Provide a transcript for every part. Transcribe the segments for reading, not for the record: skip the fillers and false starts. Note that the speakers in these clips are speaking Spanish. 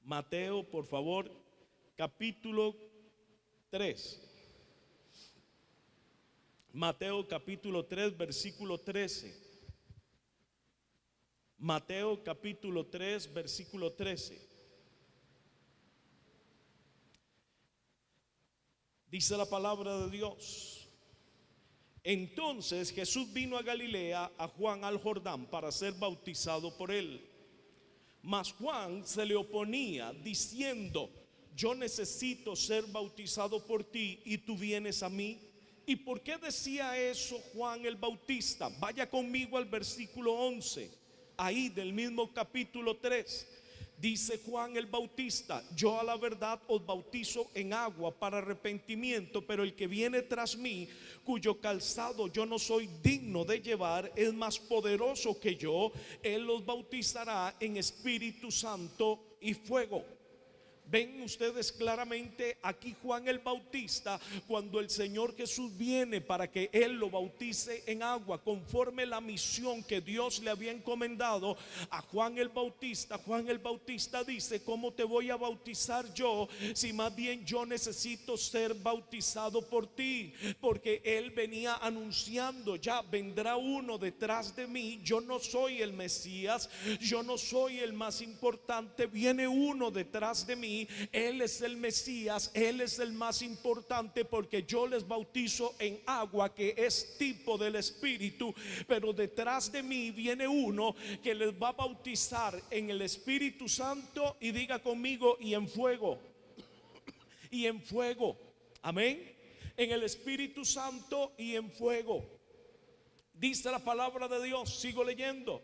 Mateo, por favor, capítulo 3. Mateo capítulo 3, versículo 13. Mateo capítulo 3, versículo 13. Dice la palabra de Dios: entonces Jesús vino a Galilea, a Juan al Jordán, para ser bautizado por él. Mas Juan se le oponía, diciendo: yo necesito ser bautizado por ti, y tú vienes a mí. ¿Y por qué decía eso Juan el Bautista? Vaya conmigo al versículo 11, ahí del mismo capítulo 3. Dice Juan el Bautista: yo a la verdad os bautizo en agua para arrepentimiento, pero el que viene tras mí, cuyo calzado yo no soy digno de llevar, es más poderoso que yo. Él los bautizará en Espíritu Santo y fuego. Ven ustedes claramente aquí Juan el Bautista, cuando el Señor Jesús viene para que él lo bautice en agua, conforme la misión que Dios le había encomendado a Juan el Bautista. Juan el Bautista dice: ¿cómo te voy a bautizar yo, si más bien yo necesito ser bautizado por ti? Porque él venía anunciando: ya vendrá uno detrás de mí, yo no soy el Mesías, yo no soy el más importante, viene uno detrás de mí. Él es el Mesías, Él es el más importante, porque yo les bautizo en agua, que es tipo del Espíritu, pero detrás de mí viene uno que les va a bautizar en el Espíritu Santo, y diga conmigo: y en fuego. Y en fuego, amén. En el Espíritu Santo y en fuego. Dice la palabra de Dios, sigo leyendo: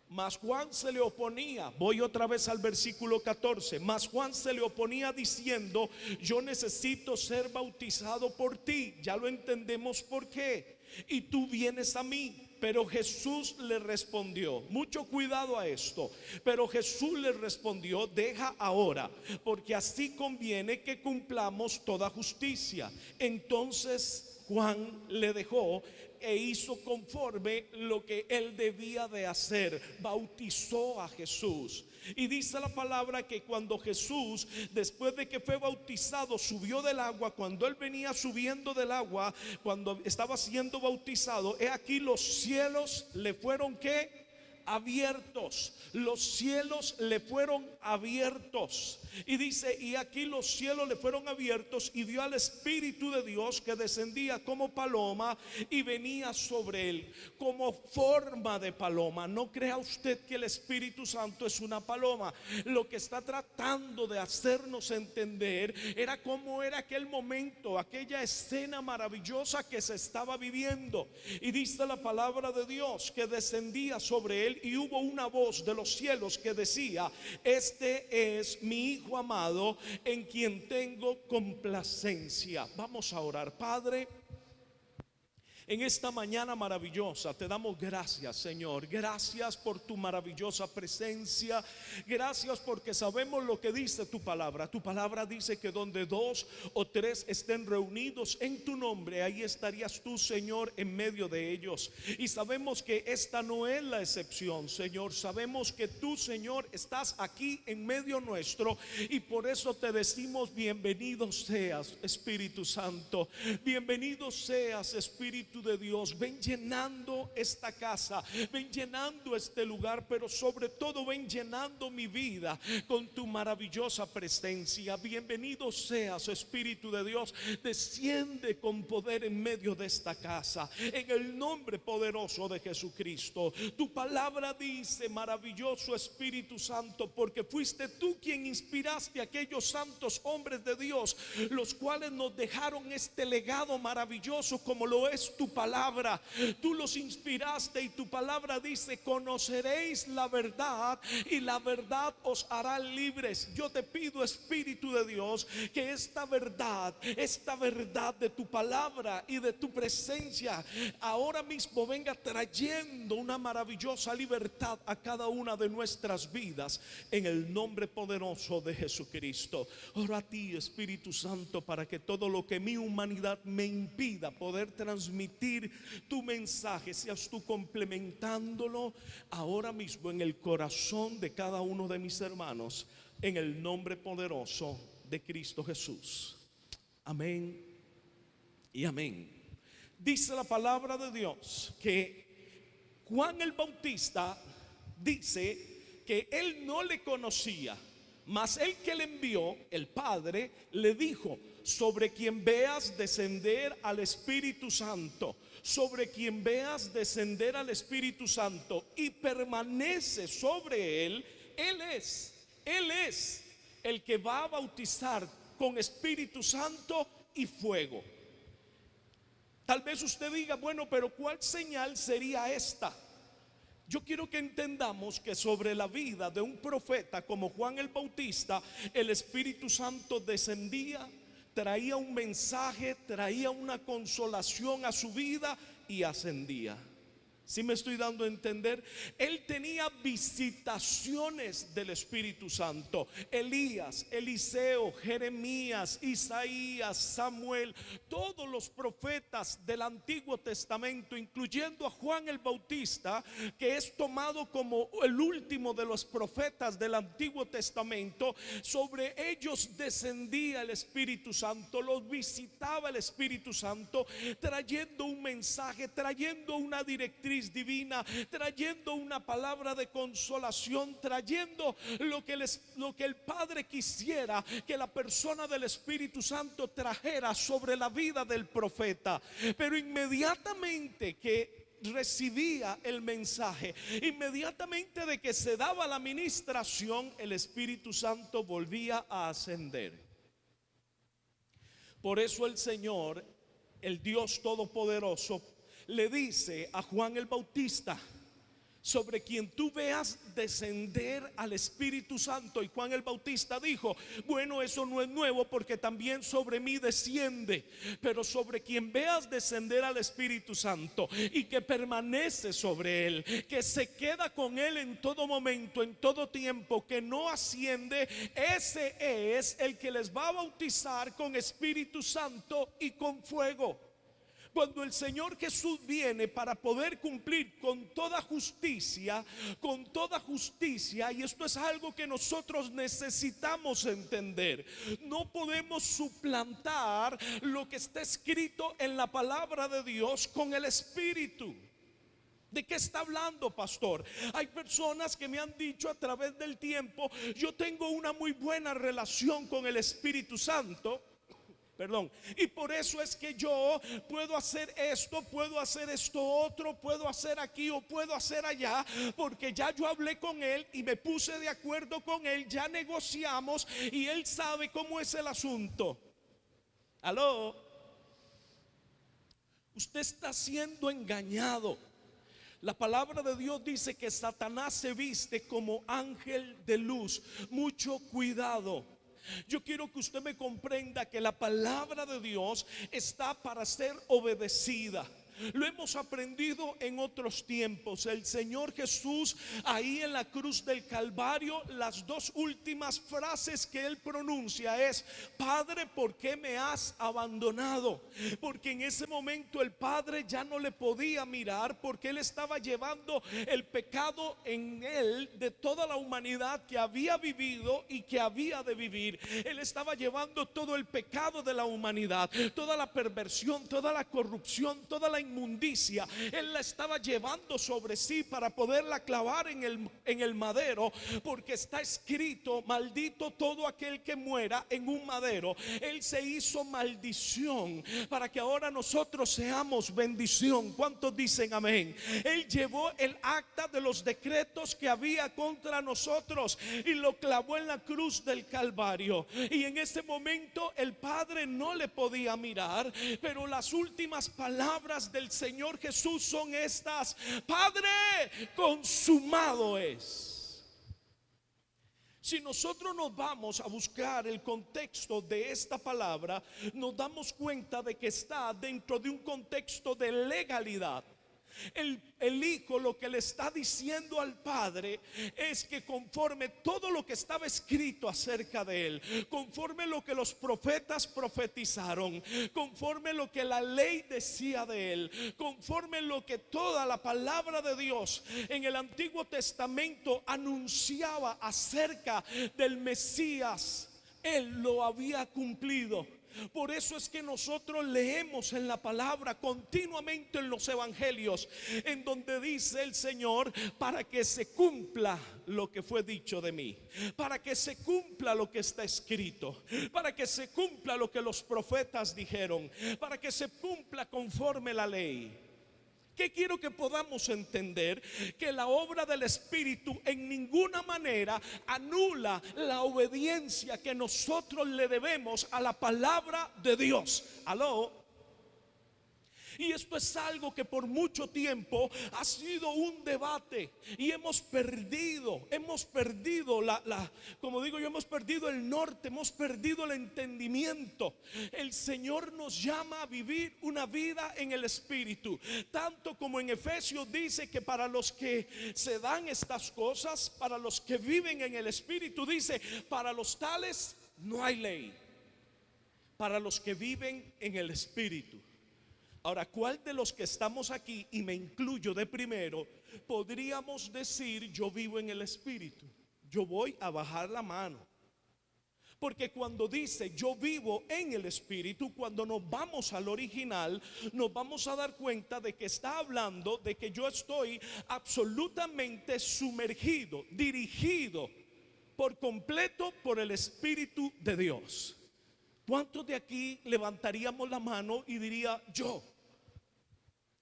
mas Juan se le oponía, voy otra vez al versículo 14. Mas Juan se le oponía diciendo: yo necesito ser bautizado por ti. Ya lo entendemos por qué. Y tú vienes a mí. Pero Jesús le respondió, mucho cuidado a esto, pero Jesús le respondió: deja ahora, porque así conviene que cumplamos toda justicia. Entonces Juan le dejó e hizo conforme lo que él debía de hacer. Bautizó a Jesús. Y dice la palabra que cuando Jesús, después de que fue bautizado, subió del agua, cuando él venía subiendo del agua, cuando estaba siendo bautizado, he aquí los cielos le fueron ¿qué? Abiertos. Los cielos le fueron abiertos. Y dice: y aquí los cielos le fueron abiertos, y vio al Espíritu de Dios que descendía como paloma y venía sobre él como forma de paloma. No crea usted que el Espíritu Santo es una paloma. Lo que está tratando de hacernos entender era cómo era aquel momento, aquella escena maravillosa que se estaba viviendo. Y dice la palabra de Dios que descendía sobre él, y hubo una voz de los cielos que decía: este es mi Hijo amado, en quien tengo complacencia. Vamos a orar. Padre, en esta mañana maravillosa te damos gracias, Señor. Gracias por tu maravillosa presencia. Gracias porque sabemos lo que dice tu palabra. Tu palabra dice que donde dos o tres estén reunidos en tu nombre, ahí estarías tú, Señor, en medio de ellos. Y sabemos que esta no es la excepción, Señor. Sabemos que tú, Señor, estás aquí en medio nuestro, y por eso te decimos: bienvenido seas, Espíritu Santo. Bienvenido seas, Espíritu de Dios. Ven llenando esta casa, ven llenando este lugar, pero sobre todo ven llenando mi vida con tu maravillosa presencia. Bienvenido seas, Espíritu de Dios. Desciende con poder en medio de esta casa, en el nombre poderoso de Jesucristo. Tu palabra dice: maravilloso Espíritu Santo, porque fuiste tú quien inspiraste a aquellos santos hombres de Dios, los cuales nos dejaron este legado maravilloso como lo es tu palabra. Tú los inspiraste, y tu palabra dice: conoceréis la verdad, y la verdad os hará libres. Yo te pido, Espíritu de Dios, que esta verdad de tu palabra y de tu presencia ahora mismo venga trayendo una maravillosa libertad a cada una de nuestras vidas, en el nombre poderoso de Jesucristo. Oro a ti, Espíritu Santo, para que todo lo que mi humanidad me impida poder transmitir tu mensaje, seas tú complementándolo ahora mismo en el corazón de cada uno de mis hermanos, en el nombre poderoso de Cristo Jesús. Amén y amén. Dice la palabra de Dios que Juan el Bautista dice que él no le conocía, mas el que le envió, el Padre, le dijo: sobre quien veas descender al Espíritu Santo, sobre quien veas descender al Espíritu Santo y permanece sobre él, Él es el que va a bautizar con Espíritu Santo y fuego. Tal vez usted diga: bueno, pero ¿cuál señal sería esta? Yo quiero que entendamos que sobre la vida de un profeta como Juan el Bautista, el Espíritu Santo descendía, traía un mensaje, traía una consolación a su vida y ascendía. ¿Sí me estoy dando a entender? Él tenía visitaciones del Espíritu Santo. Elías, Eliseo, Jeremías, Isaías, Samuel, todos los profetas del Antiguo Testamento, incluyendo a Juan el Bautista, que es tomado como el último de los profetas del Antiguo Testamento, sobre ellos descendía el Espíritu Santo, los visitaba el Espíritu Santo, trayendo un mensaje, trayendo una directriz divina, trayendo una palabra de consolación, trayendo lo que el Padre quisiera que la persona del Espíritu Santo trajera sobre la vida del profeta. Pero inmediatamente que recibía el mensaje, inmediatamente de que se daba la ministración, el Espíritu Santo volvía a ascender. Por eso el Señor, el Dios Todopoderoso, le dice a Juan el Bautista: sobre quien tú veas descender al Espíritu Santo. Y Juan el Bautista dijo: bueno, eso no es nuevo, porque también sobre mí desciende. Pero sobre quien veas descender al Espíritu Santo y que permanece sobre él, que se queda con él en todo momento, en todo tiempo, que no asciende, ese es el que les va a bautizar con Espíritu Santo y con fuego. Cuando el Señor Jesús viene para poder cumplir con toda justicia, y esto es algo que nosotros necesitamos entender, no podemos suplantar lo que está escrito en la palabra de Dios con el Espíritu. ¿De qué está hablando, pastor? Hay personas que me han dicho a través del tiempo: yo tengo una muy buena relación con el Espíritu Santo, y por eso es que yo puedo hacer esto otro, puedo hacer aquí o puedo hacer allá, porque ya yo hablé con él y me puse de acuerdo con él, ya negociamos y él sabe cómo es el asunto. Aló, usted está siendo engañado. La palabra de Dios dice que Satanás se viste como ángel de luz. Mucho cuidado. Yo quiero que usted me comprenda que la palabra de Dios está para ser obedecida. Lo hemos aprendido en otros tiempos. El Señor Jesús, ahí en la cruz del Calvario, las dos últimas frases que él pronuncia es: Padre, ¿por qué me has abandonado? Porque en ese momento el Padre ya no le podía mirar, porque él estaba llevando el pecado en él de toda la humanidad que había vivido y que había de vivir. Él estaba llevando todo el pecado de la humanidad, toda la perversión, toda la corrupción, toda la inmundicia. Él la estaba llevando sobre sí para poderla clavar en el madero, porque está escrito: maldito todo aquel que muera en un madero. Él se hizo maldición para que ahora nosotros seamos bendición. ¿Cuántos dicen amén? Él llevó el acta de los decretos que había contra nosotros y lo clavó en la cruz del Calvario. Y en ese momento el Padre no le podía mirar, pero las últimas palabras del Señor Jesús son estas: Padre, consumado es. Si nosotros nos vamos a buscar el contexto de esta palabra, nos damos cuenta de que está dentro de un contexto de legalidad. El hijo lo que le está diciendo al padre es que conforme todo lo que estaba escrito acerca de él, conforme lo que los profetas profetizaron, conforme lo que la ley decía de él, conforme lo que toda la palabra de Dios en el Antiguo Testamento anunciaba acerca del Mesías, él lo había cumplido. Por eso es que nosotros leemos en la palabra continuamente en los evangelios, en donde dice el Señor: para que se cumpla lo que fue dicho de mí, para que se cumpla lo que está escrito, para que se cumpla lo que los profetas dijeron, para que se cumpla conforme la ley. ¿Qué quiero que podamos entender? Que la obra del Espíritu en ninguna manera anula la obediencia que nosotros le debemos a la palabra de Dios. ¿Aló? Y esto es algo que por mucho tiempo ha sido un debate y hemos perdido como digo yo, hemos perdido el norte, hemos perdido el entendimiento. El Señor nos llama a vivir una vida en el Espíritu, tanto como en Efesios dice que para los que se dan estas cosas, para los que viven en el Espíritu, dice: para los tales no hay ley, para los que viven en el Espíritu. Ahora, ¿cuál de los que estamos aquí, y me incluyo de primero, podríamos decir: yo vivo en el Espíritu? Yo voy a bajar la mano. Porque cuando dice yo vivo en el Espíritu, cuando nos vamos al original, nos vamos a dar cuenta de que está hablando de que yo estoy absolutamente sumergido, dirigido por completo por el Espíritu de Dios. ¿Cuántos de aquí levantaríamos la mano y diría yo?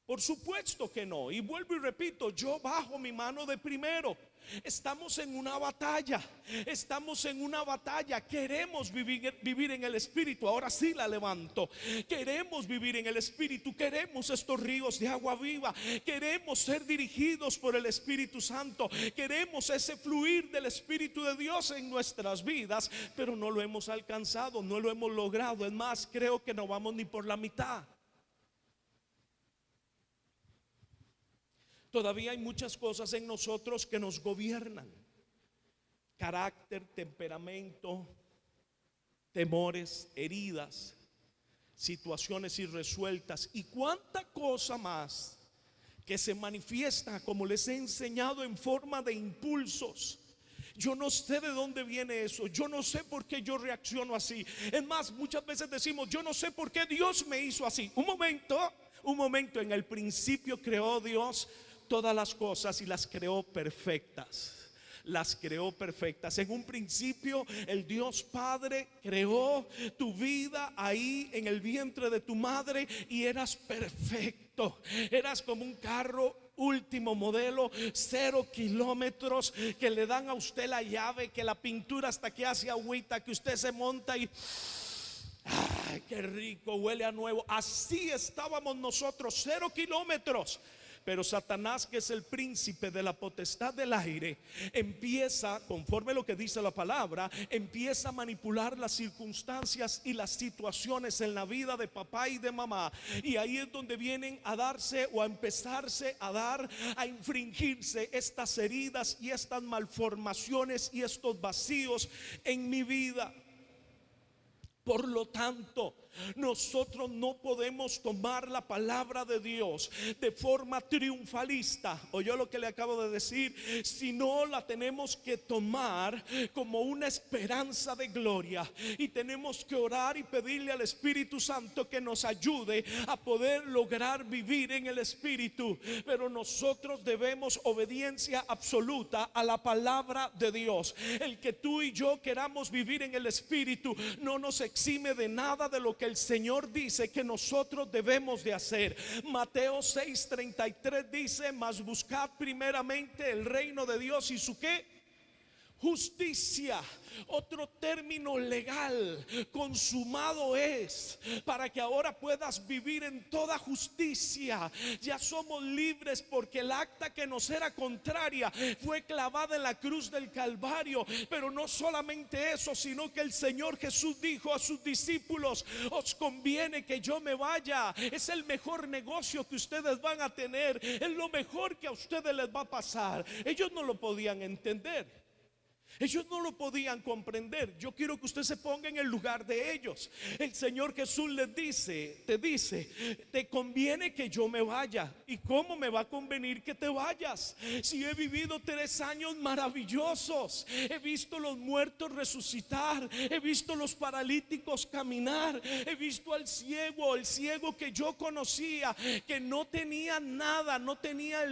Por supuesto que no. Y vuelvo y repito, yo bajo mi mano de primero. Estamos en una batalla. Estamos en una batalla. Queremos vivir en el Espíritu. Ahora sí la levanto. Queremos vivir en el Espíritu. Queremos estos ríos de agua viva. Queremos ser dirigidos por el Espíritu Santo. Queremos ese fluir del Espíritu de Dios en nuestras vidas. Pero no lo hemos alcanzado, no lo hemos logrado. Es más, creo que no vamos ni por la mitad. Todavía hay muchas cosas en nosotros que nos gobiernan: carácter, temperamento, temores, heridas, situaciones irresueltas y cuánta cosa más que se manifiesta, como les he enseñado, en forma de impulsos. Yo no sé de dónde viene eso. Yo no sé por qué yo reacciono así. Es más, muchas veces decimos: yo no sé por qué Dios me hizo así. Un momento, en el principio creó Dios todas las cosas y las creó perfectas. Las creó perfectas. En un principio el Dios Padre creó tu vida ahí en el vientre de tu madre y eras perfecto. Eras como un carro último modelo, 0 kilómetros, que le dan a usted la llave, que la pintura hasta que hace agüita, que usted se monta y ¡ay, qué rico! Huele a nuevo. Así estábamos nosotros, 0 kilómetros. Pero Satanás, que es el príncipe de la potestad del aire, empieza, conforme lo que dice la palabra, empieza a manipular las circunstancias y las situaciones en la vida de papá y de mamá. Y ahí es donde vienen a darse o a empezarse a dar, a infringirse estas heridas y estas malformaciones y estos vacíos en mi vida. Por lo tanto, nosotros no podemos tomar la palabra de Dios de forma triunfalista. ¿Oyó lo que le acabo de decir? Sino la tenemos que tomar como una esperanza de gloria. Y tenemos que orar y pedirle al Espíritu Santo que nos ayude a poder lograr vivir en el Espíritu. Pero nosotros debemos obediencia absoluta a la palabra de Dios. El que tú y yo queramos vivir en el Espíritu no nos exime de nada de lo que el Señor dice que nosotros debemos de hacer. Mateo 6:33 dice: mas buscad primeramente el reino de Dios y su ¿qué? Justicia, otro término legal, consumado es, para que ahora puedas vivir en toda justicia. Ya somos libres porque el acta que nos era contraria fue clavada en la cruz del Calvario. Pero no solamente eso, sino que el Señor Jesús dijo a sus discípulos: os conviene que yo me vaya. Es el mejor negocio que ustedes van a tener, es lo mejor que a ustedes les va a pasar. Ellos no lo podían entender. Ellos no lo podían comprender. Yo quiero que usted se ponga en el lugar de ellos. El Señor Jesús les dice, te dice: te conviene que yo me vaya. ¿Y cómo me va a convenir que te vayas? Si he vivido 3 años maravillosos, he visto los muertos resucitar, he visto los paralíticos caminar, he visto al ciego, el ciego que yo conocía, que no tenía nada, no tenía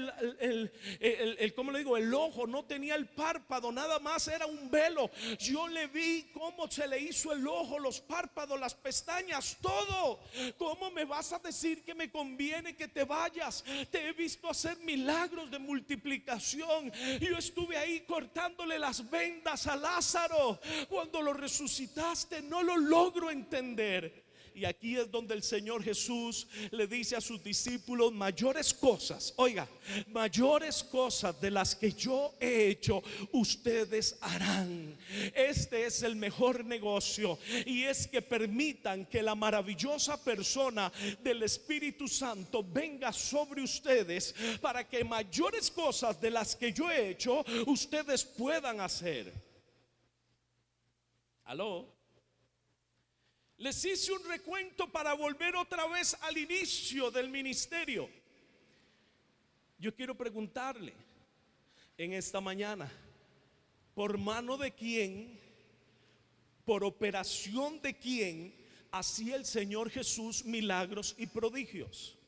¿cómo le digo? El ojo, no tenía el párpado, nada más era un velo. Yo le vi cómo se le hizo el ojo, los párpados, las pestañas, todo. ¿Cómo me vas a decir que me conviene que te vayas? Te he visto hacer milagros de multiplicación. Yo estuve ahí cortándole las vendas a Lázaro. Cuando lo resucitaste, no lo logro entender. Y aquí es donde el Señor Jesús le dice a sus discípulos: mayores cosas, oiga, mayores cosas de las que yo he hecho, ustedes harán. Este es el mejor negocio, y es que permitan que la maravillosa persona del Espíritu Santo venga sobre ustedes, para que mayores cosas de las que yo he hecho, ustedes puedan hacer. ¿Aló? Les hice un recuento para volver otra vez al inicio del ministerio. Yo quiero preguntarle en esta mañana: ¿por mano de quién, por operación de quién hacía el Señor Jesús milagros y prodigios?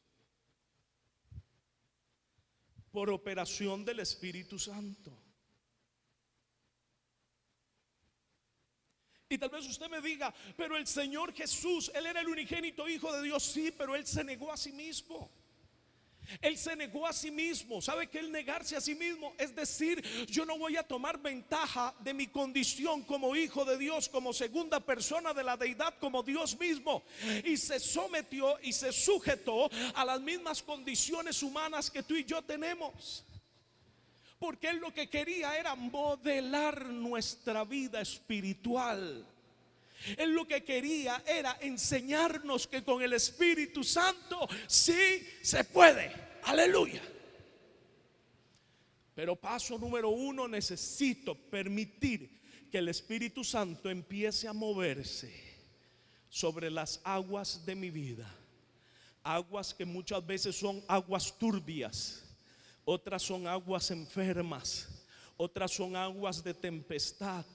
Por operación del Espíritu Santo. Y tal vez usted me diga: pero el Señor Jesús, Él era el unigénito Hijo de Dios. Sí, pero Él se negó a sí mismo. Él se negó a sí mismo. ¿Sabe que el negarse a sí mismo es decir, yo no voy a tomar ventaja de mi condición como hijo de Dios, como segunda persona de la deidad, como Dios mismo? Y se sometió y se sujetó a las mismas condiciones humanas que tú y yo tenemos. Porque Él lo que quería era modelar nuestra vida espiritual. Él lo que quería era enseñarnos que con el Espíritu Santo sí se puede. Aleluya. Pero paso número 1, necesito permitir que el Espíritu Santo empiece a moverse sobre las aguas de mi vida. Aguas que muchas veces son aguas turbias, otras son aguas enfermas, otras son aguas de tempestad,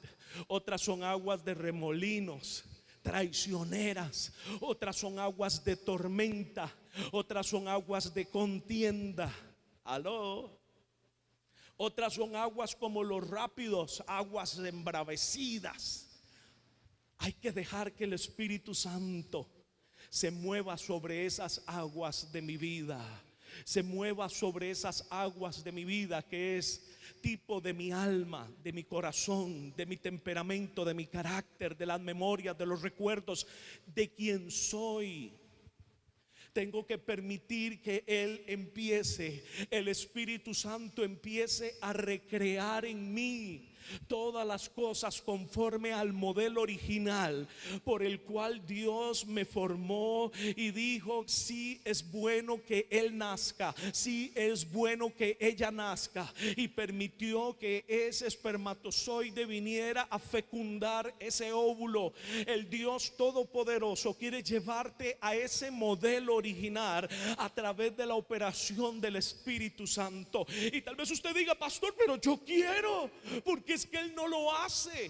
otras son aguas de remolinos, traicioneras, otras son aguas de tormenta, otras son aguas de contienda. Aló. Otras son aguas como los rápidos, aguas embravecidas. Hay que dejar que el Espíritu Santo se mueva sobre esas aguas de mi vida, se mueva sobre esas aguas de mi vida, que es tipo de mi alma, de mi corazón, de mi temperamento, de mi carácter, de las memorias, de los recuerdos, de quién soy. Tengo que permitir que Él empiece, el Espíritu Santo empiece a recrear en mí todas las cosas conforme al modelo original por el cual Dios me formó y dijo: sí es bueno que él nazca, sí es bueno que ella nazca, y permitió que ese espermatozoide viniera a fecundar ese óvulo. El Dios Todopoderoso quiere llevarte a ese modelo original a través de la operación del Espíritu Santo. Y tal vez usted diga: pastor, pero yo quiero, porque es que Él no lo hace.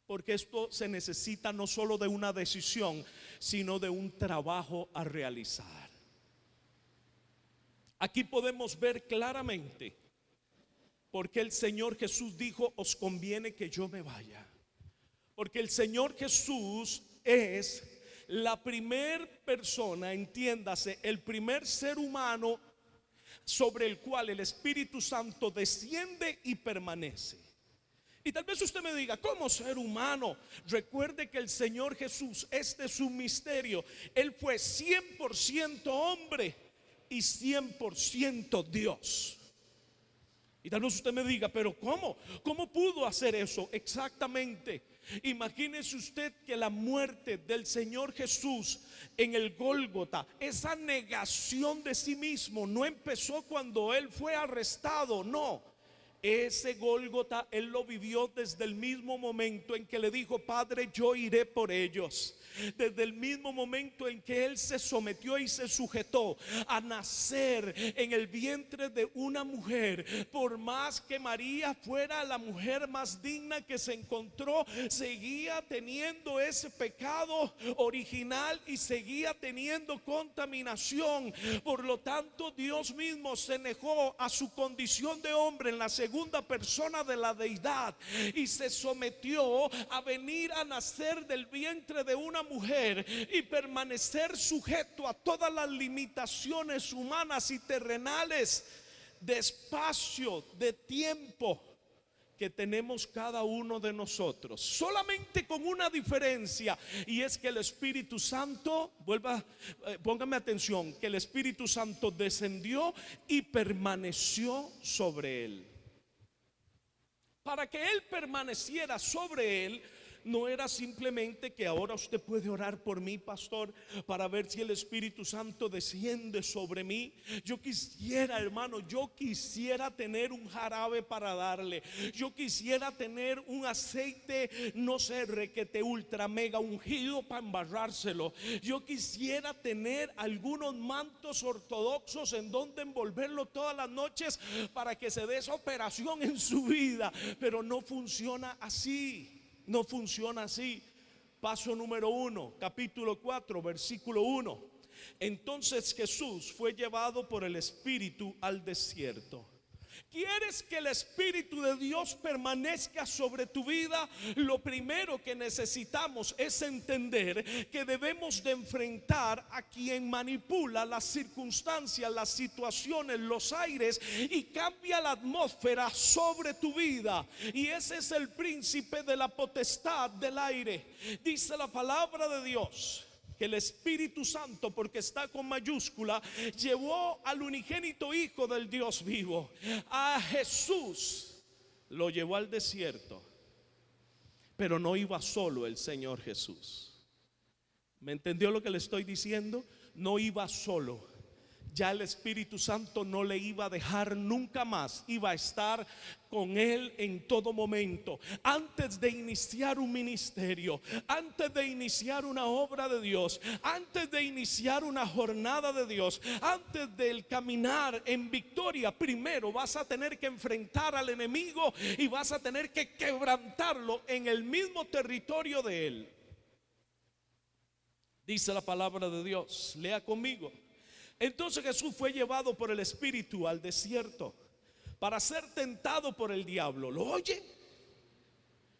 Porque esto se necesita no solo de una decisión, sino de un trabajo a realizar. Aquí podemos ver claramente porque el Señor Jesús dijo: os conviene que yo me vaya. Porque el Señor Jesús es la primer persona, entiéndase, el primer ser humano sobre el cual el Espíritu Santo desciende y permanece. Y tal vez usted me diga, ¿cómo ser humano? Recuerde que el Señor Jesús, este es un misterio. Él fue 100% hombre y 100% Dios. Y tal vez usted me diga, pero ¿cómo? ¿Cómo pudo hacer eso? Exactamente. Imagínese usted que la muerte del Señor Jesús en el Gólgota, esa negación de sí mismo, no empezó cuando Él fue arrestado, no. Ese Gólgota Él lo vivió desde el mismo momento en que le dijo: Padre, yo iré por ellos. Desde el mismo momento en que Él se sometió y se sujetó a nacer en el vientre de una mujer. Por más que María fuera la mujer más digna que se encontró, seguía teniendo ese pecado original y seguía teniendo contaminación. Por lo tanto, Dios mismo se negó a su condición de hombre en la segunda persona de la deidad y se sometió a venir a nacer del vientre de una mujer y permanecer sujeto a todas las limitaciones humanas y terrenales de espacio, de tiempo que tenemos cada uno de nosotros, solamente con una diferencia, y es que el Espíritu Santo, póngame atención, que el Espíritu Santo descendió y permaneció sobre él. Para que Él permaneciera sobre él, no era simplemente que ahora usted puede orar por mí, pastor, para ver si el Espíritu Santo desciende sobre mí. Yo quisiera, hermano, yo quisiera tener un jarabe para darle. Yo quisiera tener un aceite, no sé, requete ultra mega ungido para embarrárselo. Yo quisiera tener algunos mantos ortodoxos en donde envolverlo todas las noches para que se dé esa operación en su vida. Pero no funciona así. No funciona así. Paso número 1, capítulo 4, versículo 1. Entonces Jesús fue llevado por el Espíritu al desierto. ¿Quieres que el Espíritu de Dios permanezca sobre tu vida? Lo primero que necesitamos es entender que debemos de enfrentar a quien manipula las circunstancias, las situaciones, los aires y cambia la atmósfera sobre tu vida. Y ese es el príncipe de la potestad del aire. Dice la palabra de Dios que el Espíritu Santo, porque está con mayúscula, llevó al unigénito Hijo del Dios vivo, a Jesús, lo llevó al desierto. Pero no iba solo el Señor Jesús. ¿Me entendió lo que le estoy diciendo? No iba solo. Ya el Espíritu Santo no le iba a dejar nunca más, iba a estar con él en todo momento. Antes de iniciar un ministerio, antes de iniciar una obra de Dios, antes de iniciar una jornada de Dios, antes del caminar en victoria, primero vas a tener que enfrentar al enemigo y vas a tener que quebrantarlo en el mismo territorio de él. Dice la palabra de Dios, lea conmigo. Entonces Jesús fue llevado por el Espíritu al desierto para ser tentado por el diablo. ¿Lo oye?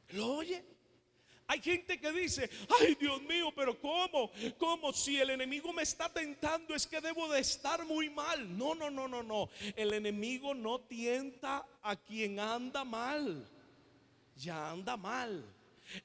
¿Lo oye? Hay gente que dice: ay, Dios mío, pero ¿cómo? ¿Cómo? Si el enemigo me está tentando, es que debo de estar muy mal. No, no, no, no, no. El enemigo no tienta a quien anda mal. Ya anda mal.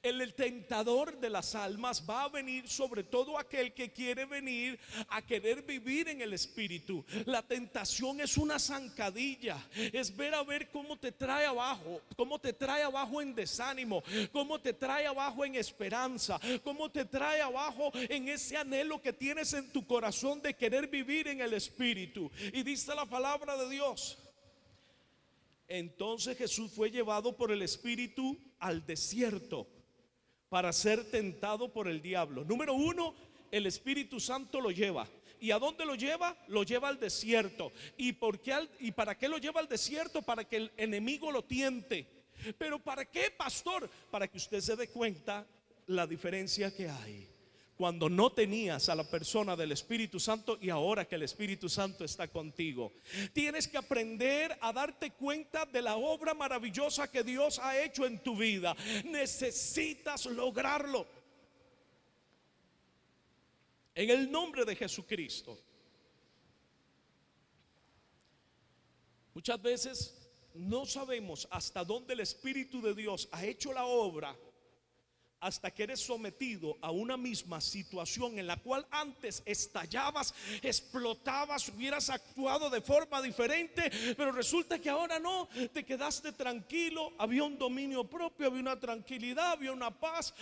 El tentador de las almas va a venir sobre todo aquel que quiere venir a querer vivir en el Espíritu. La tentación es una zancadilla, es ver a ver cómo te trae abajo, cómo te trae abajo en desánimo, cómo te trae abajo en esperanza, cómo te trae abajo en ese anhelo que tienes en tu corazón de querer vivir en el Espíritu. Y dice la palabra de Dios: entonces Jesús fue llevado por el Espíritu al desierto para ser tentado por el diablo. Número 1, el Espíritu Santo lo lleva. ¿Y a dónde lo lleva? Lo lleva al desierto. ¿Y para qué lo lleva al desierto? Para que el enemigo lo tiente. ¿Pero para qué, pastor? Para que usted se dé cuenta la diferencia que hay cuando no tenías a la persona del Espíritu Santo y ahora que el Espíritu Santo está contigo. Tienes que aprender a darte cuenta de la obra maravillosa que Dios ha hecho en tu vida. Necesitas lograrlo en el nombre de Jesucristo. Muchas veces no sabemos hasta dónde el Espíritu de Dios ha hecho la obra hasta que eres sometido a una misma situación en la cual antes estallabas, explotabas, hubieras actuado de forma diferente, pero resulta que ahora no, te quedaste tranquilo, había un dominio propio, había una tranquilidad, había una paz.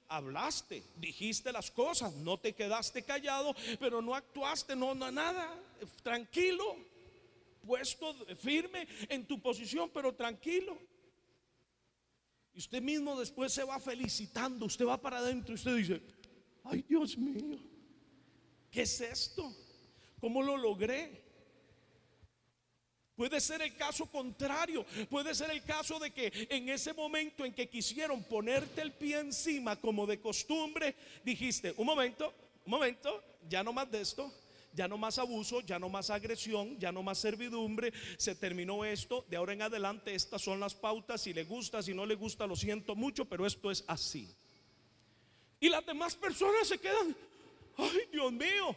Hablaste, dijiste las cosas, no te quedaste callado, pero no actuaste, no nada, tranquilo, puesto firme en tu posición, pero tranquilo. Y usted mismo después se va felicitando, usted va para adentro y usted dice: ay, Dios mío, ¿qué es esto? ¿Cómo lo logré? Puede ser el caso contrario, puede ser el caso de que en ese momento en que quisieron ponerte el pie encima como de costumbre, dijiste: un momento, ya no más de esto. Ya no más abuso, ya no más agresión, ya no más servidumbre. Se terminó esto, de ahora en adelante estas son las pautas. Si le gusta, si no le gusta, lo siento mucho, pero esto es así. Y las demás personas se quedan: ay, Dios mío,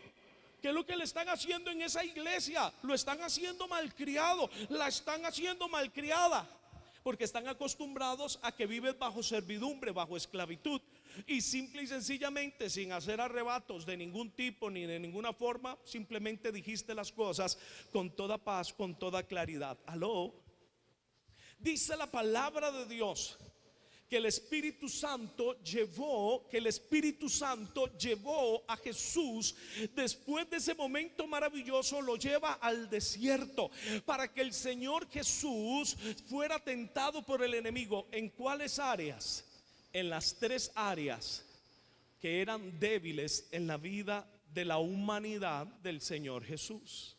¿qué es lo que le están haciendo en esa iglesia? Lo están haciendo malcriado, la están haciendo malcriada, porque están acostumbrados a que vives bajo servidumbre, bajo esclavitud. Y simple y sencillamente, sin hacer arrebatos de ningún tipo ni de ninguna forma, simplemente dijiste las cosas con toda paz, con toda claridad. Aló. Dice la palabra de Dios que el Espíritu Santo llevó a Jesús, después de ese momento maravilloso, lo lleva al desierto para que el Señor Jesús fuera tentado por el enemigo. ¿En cuáles áreas? En las tres áreas que eran débiles en la vida de la humanidad del Señor Jesús.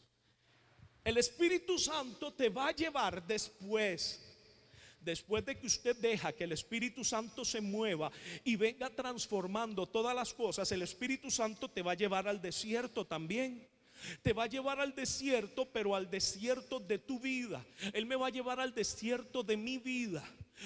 El Espíritu Santo te va a llevar después de que usted deja que el Espíritu Santo se mueva y venga transformando todas las cosas. El Espíritu Santo te va a llevar al desierto también. Te va a llevar al desierto, pero al desierto de tu vida. Él me va a llevar al desierto de mi vida,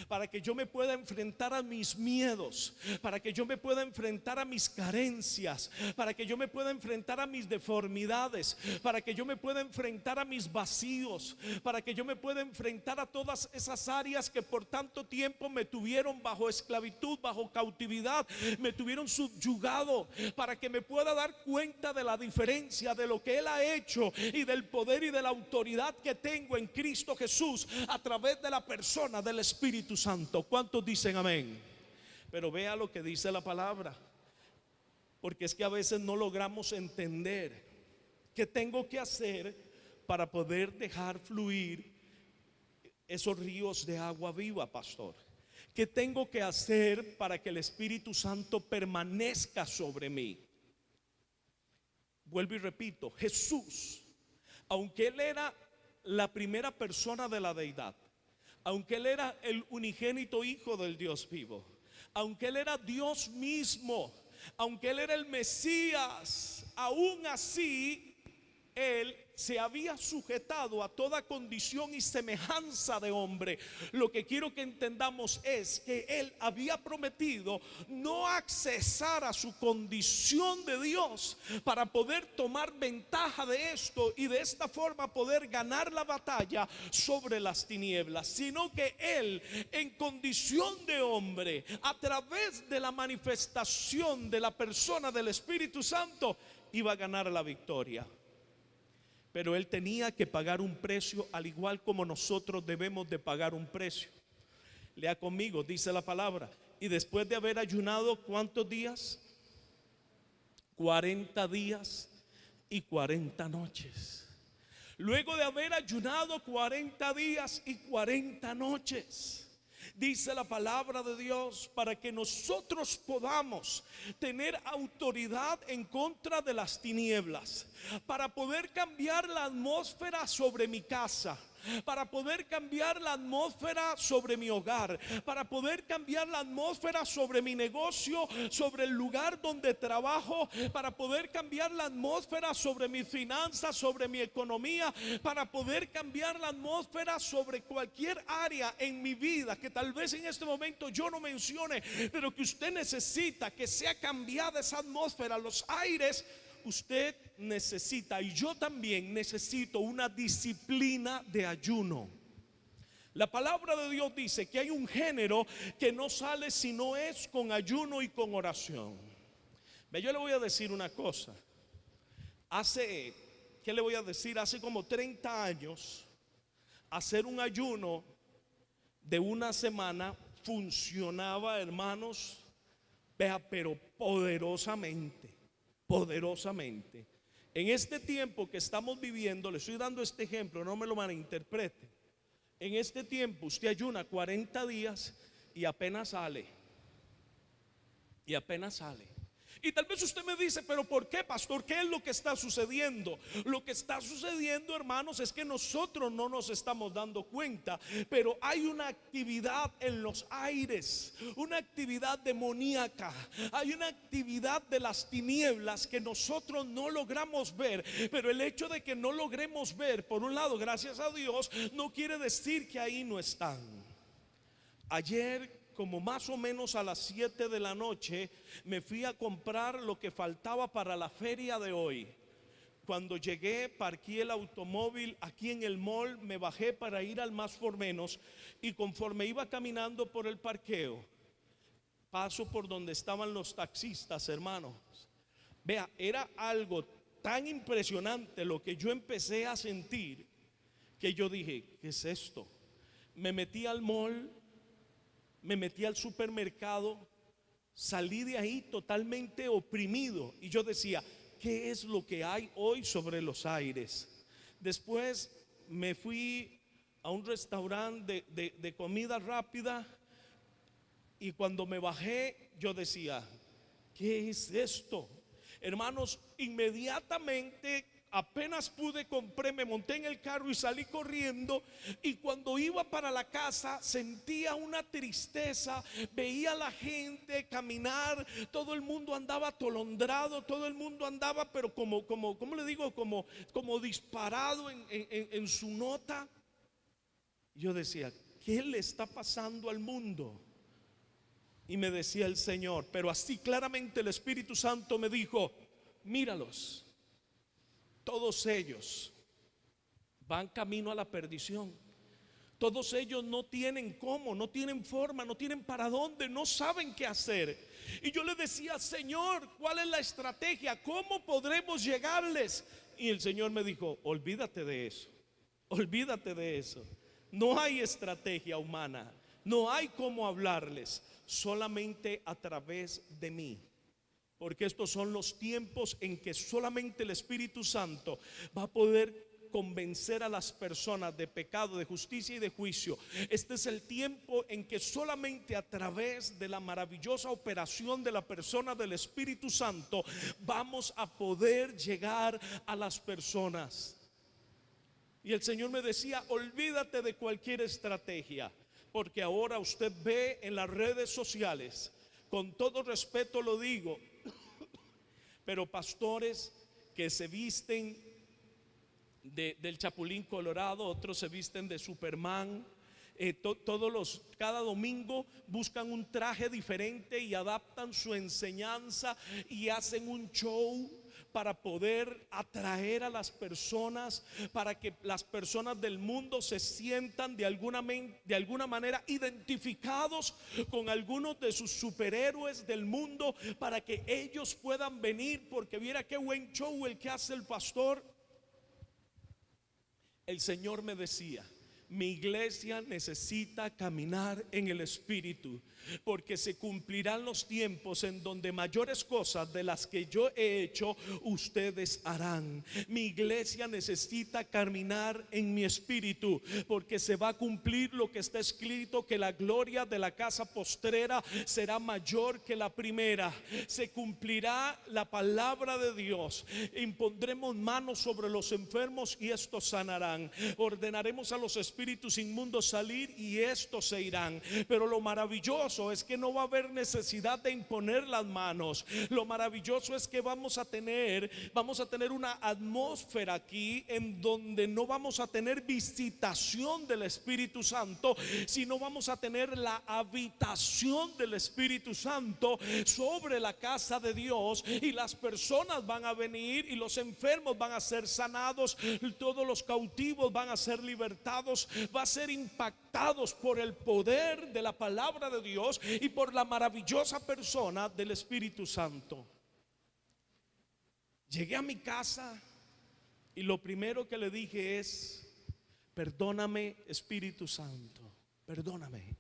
para que yo me pueda enfrentar a mis miedos, para que yo me pueda enfrentar a mis carencias, para que yo me pueda enfrentar a mis deformidades, para que yo me pueda enfrentar a mis vacíos, para que yo me pueda enfrentar a todas esas áreas que por tanto tiempo me tuvieron bajo esclavitud, bajo cautividad, me tuvieron subyugado, para que me pueda dar cuenta de la diferencia de lo que Él ha hecho y del poder y de la autoridad que tengo en Cristo Jesús a través de la persona del Espíritu Santo. ¿Cuántos dicen amén? Pero vea lo que dice la palabra, porque es que a veces no logramos entender qué tengo que hacer para poder dejar fluir esos ríos de agua viva, pastor. ¿Qué tengo que hacer para que el Espíritu Santo permanezca sobre mí? Vuelvo y repito, Jesús, aunque Él era la primera persona de la deidad, aunque Él era el unigénito Hijo del Dios vivo, aunque Él era Dios mismo, aunque Él era el Mesías, aún así Él se había sujetado a toda condición y semejanza de hombre. Lo que quiero que entendamos es que Él había prometido no accesar a su condición de Dios para poder tomar ventaja de esto y de esta forma poder ganar la batalla sobre las tinieblas, sino que Él, en condición de hombre, a través de la manifestación de la persona del Espíritu Santo, iba a ganar la victoria. Pero Él tenía que pagar un precio, al igual como nosotros debemos de pagar un precio. Lea conmigo, dice la palabra: y después de haber ayunado, ¿cuántos días? 40 días y 40 noches. Luego de haber ayunado 40 días y 40 noches, dice la palabra de Dios, para que nosotros podamos tener autoridad en contra de las tinieblas, para poder cambiar la atmósfera sobre mi casa, para poder cambiar la atmósfera sobre mi hogar, para poder cambiar la atmósfera sobre mi negocio, sobre el lugar donde trabajo, para poder cambiar la atmósfera sobre mis finanzas, sobre mi economía, para poder cambiar la atmósfera sobre cualquier área en mi vida que tal vez en este momento yo no mencione, pero que usted necesita que sea cambiada esa atmósfera, los aires. Usted necesita, y yo también necesito, una disciplina de ayuno. La palabra de Dios dice que hay un género que no sale si no es con ayuno y con oración. Ve, yo le voy a decir una cosa. ¿Qué le voy a decir? Hace como 30 años, hacer un ayuno de una semana funcionaba, hermanos, vea, pero poderosamente, poderosamente. En este tiempo que estamos viviendo, le estoy dando este ejemplo, no me lo malinterprete. En este tiempo usted ayuna 40 días y apenas sale. Y apenas sale. Y tal vez usted me dice, pero ¿por qué, pastor? ¿Qué es lo que está sucediendo? Lo que está sucediendo, hermanos, es que nosotros no nos estamos dando cuenta, pero hay una actividad en los aires, una actividad demoníaca, hay una actividad de las tinieblas que nosotros no logramos ver. Pero el hecho de que no logremos ver, por un lado, gracias a Dios, no quiere decir que ahí no están. Ayer, como más o menos a las 7 de la noche, me fui a comprar lo que faltaba para la feria de hoy. Cuando llegué, parqué el automóvil aquí en el mall, me bajé para ir al Más por Menos, y conforme iba caminando por el parqueo, paso por donde estaban los taxistas, hermanos. Vea, era algo tan impresionante lo que yo empecé a sentir, que yo dije, ¿qué es esto? Me metí al mall, me metí al supermercado, salí de ahí totalmente oprimido, y yo decía, ¿qué es lo que hay hoy sobre los aires? Después me fui a un restaurante de comida rápida, y cuando me bajé yo decía, ¿qué es esto? Hermanos, inmediatamente, apenas pude, compré, me monté en el carro y salí corriendo. Y cuando iba para la casa sentía una tristeza, veía a la gente caminar, todo el mundo andaba atolondrado, todo el mundo andaba, pero ¿cómo le digo? Como disparado en su nota. Yo decía, ¿qué le está pasando al mundo? Y me decía el Señor, pero así claramente el Espíritu Santo me dijo, míralos. Todos ellos van camino a la perdición. Todos ellos no tienen cómo, no tienen forma, no tienen para dónde, no saben qué hacer. Y yo le decía, Señor, ¿cuál es la estrategia? ¿Cómo podremos llegarles? Y el Señor me dijo, olvídate de eso, olvídate de eso. No hay estrategia humana, no hay cómo hablarles, solamente a través de mí. Porque estos son los tiempos en que solamente el Espíritu Santo va a poder convencer a las personas de pecado, de justicia y de juicio. Este es el tiempo en que solamente a través de la maravillosa operación de la persona del Espíritu Santo vamos a poder llegar a las personas. Y el Señor me decía, olvídate de cualquier estrategia, porque ahora usted ve en las redes sociales, con todo respeto lo digo, pero pastores que se visten del Chapulín Colorado, otros se visten de Superman. Cada domingo buscan un traje diferente y adaptan su enseñanza y hacen un show para poder atraer a las personas, para que las personas del mundo se sientan de alguna manera identificados con algunos de sus superhéroes del mundo, para que ellos puedan venir, porque viera qué buen show el que hace el pastor. El Señor me decía, mi iglesia necesita caminar en el Espíritu, porque se cumplirán los tiempos en donde mayores cosas de las que yo he hecho, ustedes harán. Mi iglesia necesita caminar en mi espíritu, porque se va a cumplir lo que está escrito, que la gloria de la casa postrera será mayor que la primera. Se cumplirá la palabra de Dios. Impondremos manos sobre los enfermos y estos sanarán. Ordenaremos a los espíritus inmundos salir y estos se irán. Pero lo maravilloso es que no va a haber necesidad de imponer las manos. Lo maravilloso es que vamos a tener una atmósfera aquí en donde no vamos a tener visitación del Espíritu Santo, sino vamos a tener la habitación del Espíritu Santo sobre la casa de Dios, y las personas van a venir y los enfermos van a ser sanados, todos los cautivos van a ser libertados, vamos a ser impactados por el poder de la palabra de Dios y por la maravillosa persona del Espíritu Santo. Llegué a mi casa y lo primero que le dije es: perdóname, Espíritu Santo, perdóname,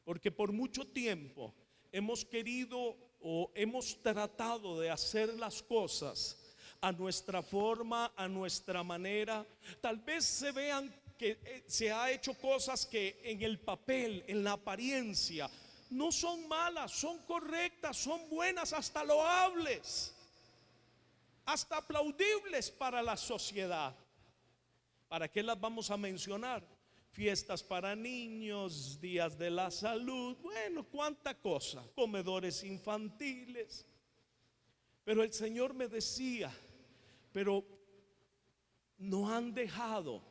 porque por mucho tiempo hemos querido o hemos tratado de hacer las cosas a nuestra forma, a nuestra manera. Tal vez se vean que se ha hecho cosas que en el papel, en la apariencia, no son malas, son correctas, son buenas, hasta loables, hasta aplaudibles para la sociedad. ¿Para qué las vamos a mencionar? Fiestas para niños, días de la salud, bueno, cuánta cosa, comedores infantiles. Pero el Señor me decía: pero no han dejado,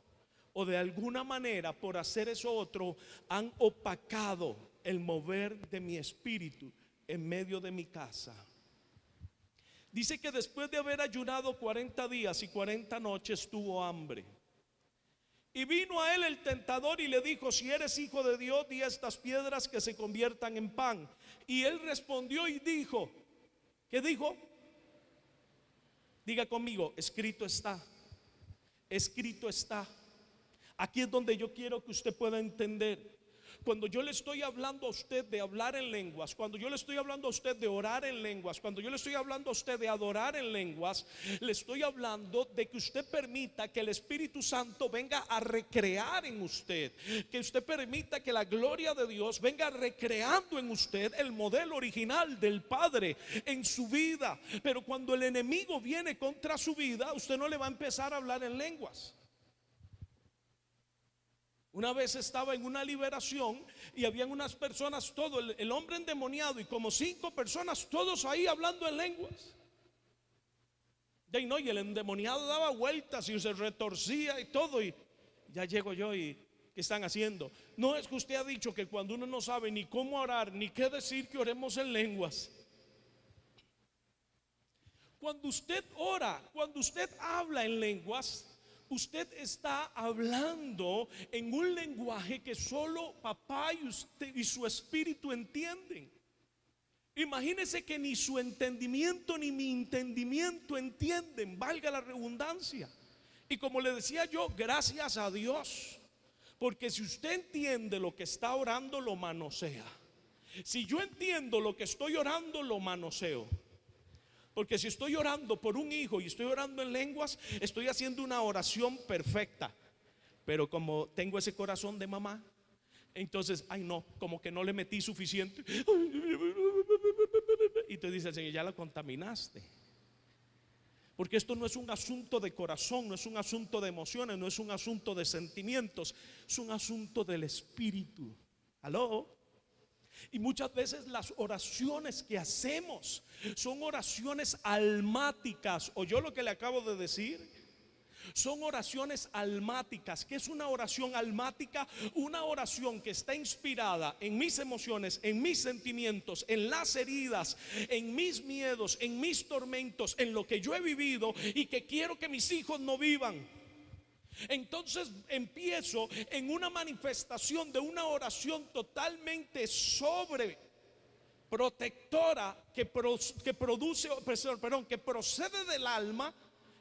o de alguna manera por hacer eso otro, han opacado el mover de mi espíritu en medio de mi casa. Dice que después de haber ayunado 40 días y 40 noches tuvo hambre. Y vino a él el tentador y le dijo: si eres hijo de Dios, di a estas piedras que se conviertan en pan. Y él respondió y dijo, ¿qué dijo? Diga conmigo: escrito está. Escrito está. Aquí es donde yo quiero que usted pueda entender. Cuando yo le estoy hablando a usted de hablar en lenguas, cuando yo le estoy hablando a usted de orar en lenguas, cuando yo le estoy hablando a usted de adorar en lenguas, le estoy hablando de que usted permita que el Espíritu Santo venga a recrear en usted, que usted permita que la gloria de Dios venga recreando en usted el modelo original del Padre en su vida. Pero cuando el enemigo viene contra su vida, usted no le va a empezar a hablar en lenguas. Una vez estaba en una liberación y habían unas personas, todo el hombre endemoniado y como 5 personas, todos ahí hablando en lenguas. Y el endemoniado daba vueltas y se retorcía y todo. Y ya llego yo y ¿qué están haciendo? No, es que usted ha dicho que cuando uno no sabe ni cómo orar ni qué decir, que oremos en lenguas. Cuando usted ora, cuando usted habla en lenguas, usted está hablando en un lenguaje que solo papá y usted y su espíritu entienden. Imagínese que ni su entendimiento ni mi entendimiento entienden, valga la redundancia. Y como le decía yo, gracias a Dios, porque si usted entiende lo que está orando, lo manosea. Si yo entiendo lo que estoy orando, lo manoseo. Porque si estoy orando por un hijo y estoy orando en lenguas, estoy haciendo una oración perfecta. Pero como tengo ese corazón de mamá, entonces, ay no, como que no le metí suficiente. Y te dice el Señor: ya la contaminaste. Porque esto no es un asunto de corazón, no es un asunto de emociones, no es un asunto de sentimientos, es un asunto del espíritu. ¿Aló? Y muchas veces las oraciones que hacemos son oraciones almáticas. ¿Oyó lo que le acabo de decir? Son oraciones almáticas. ¿Qué es una oración almática? Una oración que está inspirada en mis emociones, en mis sentimientos, en las heridas, en mis miedos, en mis tormentos, en lo que yo he vivido y que quiero que mis hijos no vivan. Entonces empiezo en una manifestación de una oración totalmente sobreprotectora que procede del alma,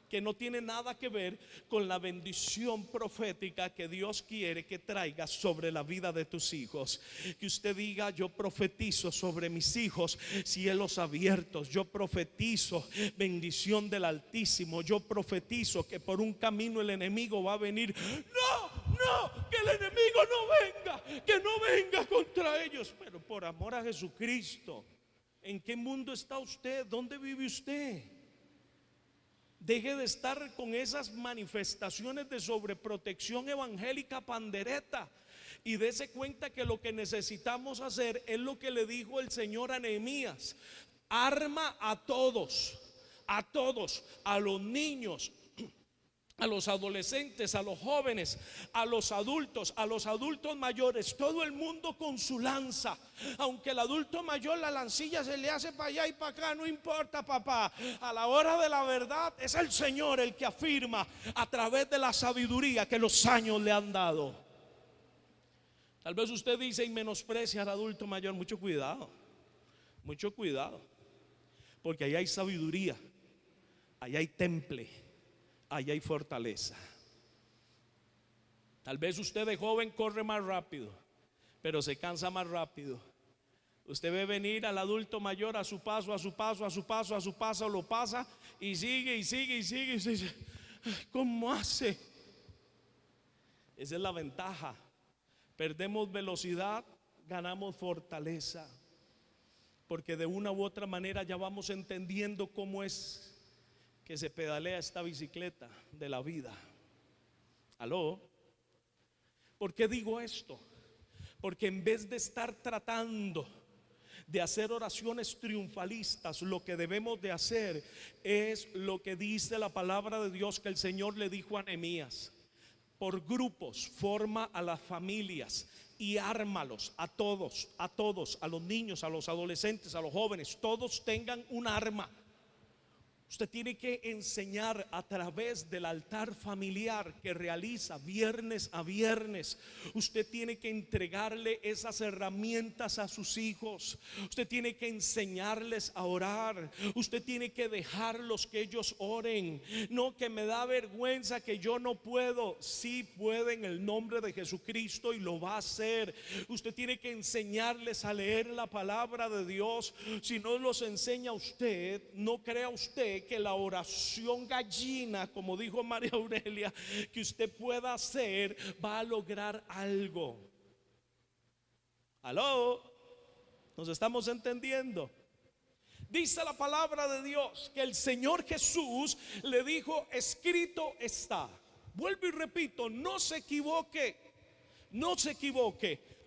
que no tiene nada que ver con la bendición profética que Dios quiere que traiga sobre la vida de tus hijos. Que usted diga: yo profetizo sobre mis hijos cielos abiertos, yo profetizo bendición del Altísimo, yo profetizo que por un camino el enemigo va a venir. No, que el enemigo no venga, que no venga contra ellos. Pero por amor a Jesucristo, ¿en qué mundo está usted? ¿Dónde vive usted? Deje de estar con esas manifestaciones de sobreprotección evangélica pandereta y dése cuenta que lo que necesitamos hacer es lo que le dijo el Señor a Nehemías: arma a todos, a los niños, a los adolescentes, a los jóvenes, a los adultos mayores, todo el mundo con su lanza. Aunque el adulto mayor la lancilla se le hace para allá y para acá, no importa, papá. A la hora de la verdad es el Señor el que afirma a través de la sabiduría que los años le han dado. Tal vez usted dice y menosprecia al adulto mayor. Mucho cuidado, porque ahí hay sabiduría, ahí hay temple, ahí hay fortaleza. Tal vez usted de joven corre más rápido, pero se cansa más rápido. Usted ve venir al adulto mayor a su paso, lo pasa y sigue. ¿Cómo hace? Esa es la ventaja. Perdemos velocidad, ganamos fortaleza, porque de una u otra manera ya vamos entendiendo cómo es que se pedalea esta bicicleta de la vida. ¿Aló? ¿Por qué digo esto? Porque en vez de estar tratando de hacer oraciones triunfalistas, lo que debemos de hacer es lo que dice la palabra de Dios, que el Señor le dijo a Nehemías: por grupos forma a las familias y ármalos a todos, a los niños, a los adolescentes, a los jóvenes, todos tengan un arma. Usted tiene que enseñar a través del altar familiar que realiza viernes a viernes. Usted tiene que entregarle esas herramientas a sus hijos. Usted tiene que enseñarles a orar. Usted tiene que dejarlos que ellos oren. No, que me da vergüenza, que yo no puedo. Sí puede en el nombre de Jesucristo y lo va a hacer. Usted tiene que enseñarles a leer la palabra de Dios. Si no los enseña usted, no crea usted que la oración gallina, como dijo María Aurelia, que usted pueda hacer, va a lograr algo. ¿Aló? ¿Nos estamos entendiendo? Dice la palabra de Dios que el Señor Jesús le dijo: escrito está. Vuelvo y repito, no se equivoque.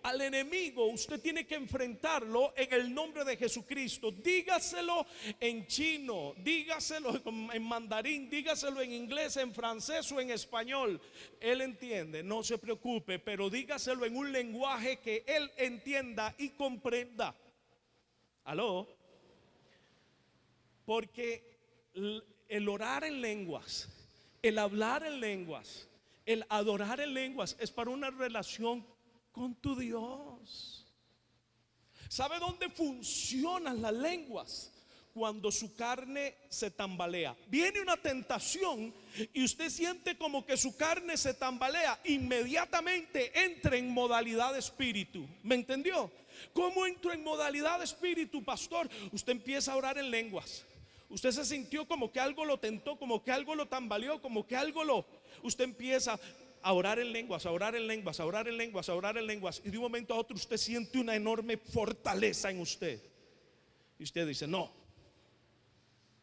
Al enemigo usted tiene que enfrentarlo en el nombre de Jesucristo. Dígaselo en chino, dígaselo en mandarín, dígaselo en inglés, en francés o en español. Él entiende, no se preocupe, pero dígaselo en un lenguaje que él entienda y comprenda. ¿Aló? Porque el orar en lenguas, el hablar en lenguas, el adorar en lenguas es para una relación con tu Dios. ¿Sabe dónde funcionan las lenguas? Cuando su carne se tambalea. Viene una tentación y usted siente como que su carne se tambalea, inmediatamente entra en modalidad de espíritu. ¿Me entendió? ¿Cómo entro en modalidad de espíritu, pastor? Usted empieza a orar en lenguas. Usted se sintió como que algo lo tentó, como que algo lo tambaleó, como que algo lo... Usted empieza a orar en lenguas, a orar en lenguas, a orar en lenguas, a orar en lenguas, y de un momento a otro usted siente una enorme fortaleza en usted. Y usted dice: no,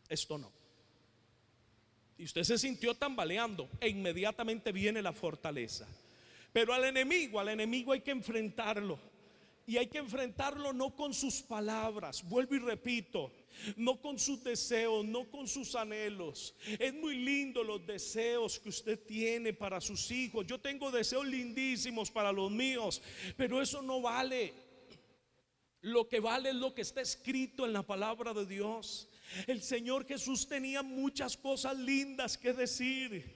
esto no. Y usted se sintió tambaleando e inmediatamente viene la fortaleza. Pero al enemigo hay que enfrentarlo. Y hay que enfrentarlo no con sus palabras, vuelvo y repito, no con sus deseos, no con sus anhelos. Es muy lindo los deseos que usted tiene para sus hijos. Yo tengo deseos lindísimos para los míos, pero eso no vale. Lo que vale es lo que está escrito en la palabra de Dios. El Señor Jesús tenía muchas cosas lindas que decir,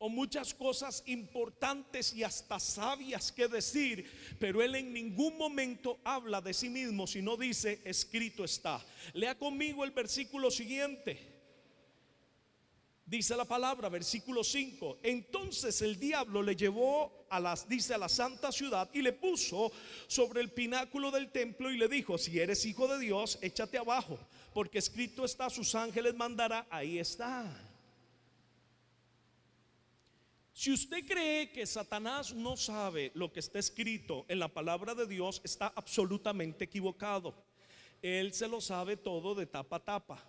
o muchas cosas importantes y hasta sabias que decir, pero Él en ningún momento habla de sí mismo, sino dice: escrito está. Lea conmigo el versículo siguiente. Dice la palabra, versículo 5: entonces el diablo le llevó a la santa ciudad y le puso sobre el pináculo del templo y le dijo: si eres hijo de Dios, échate abajo, porque escrito está, sus ángeles mandará. Ahí está. Si usted cree que Satanás no sabe lo que está escrito en la palabra de Dios, está absolutamente equivocado. Él se lo sabe todo de tapa a tapa.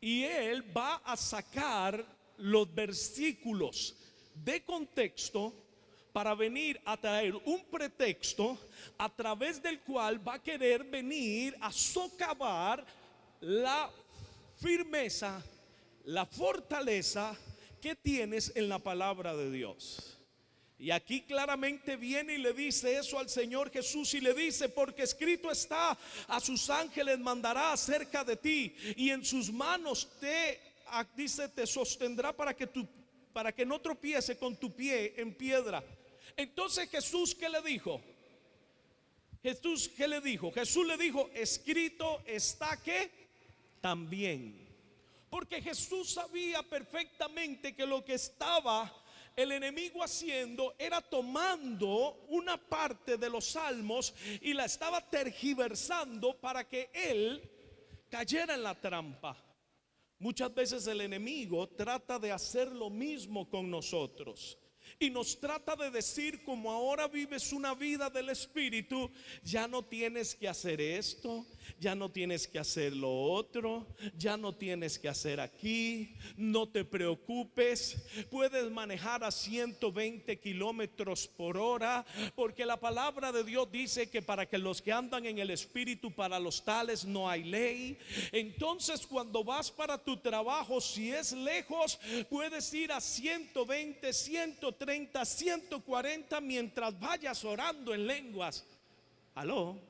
Y él va a sacar los versículos de contexto para venir a traer un pretexto a través del cual va a querer venir a socavar la firmeza, la fortaleza que tienes en la palabra de Dios. Y aquí claramente viene y le dice eso al Señor Jesús y le dice: porque escrito está, a sus ángeles mandará acerca de ti, y en sus manos te sostendrá para que no tropiece con tu pie en piedra. Entonces Jesús, ¿qué le dijo? Jesús, ¿qué le dijo? Jesús le dijo, escrito está que también. Porque Jesús sabía perfectamente que lo que estaba el enemigo haciendo era tomando una parte de los salmos y la estaba tergiversando para que él cayera en la trampa. Muchas veces el enemigo trata de hacer lo mismo con nosotros y nos trata de decir, como ahora vives una vida del Espíritu, ya no tienes que hacer esto, ya no tienes que hacer lo otro, ya no tienes que hacer aquí, no te preocupes, puedes manejar a 120 kilómetros por hora, porque la palabra de Dios dice que para que los que andan en el Espíritu, para los tales no hay ley. Entonces cuando vas para tu trabajo, si es lejos, puedes ir a 120, 130, 140 mientras vayas orando en lenguas. Aló.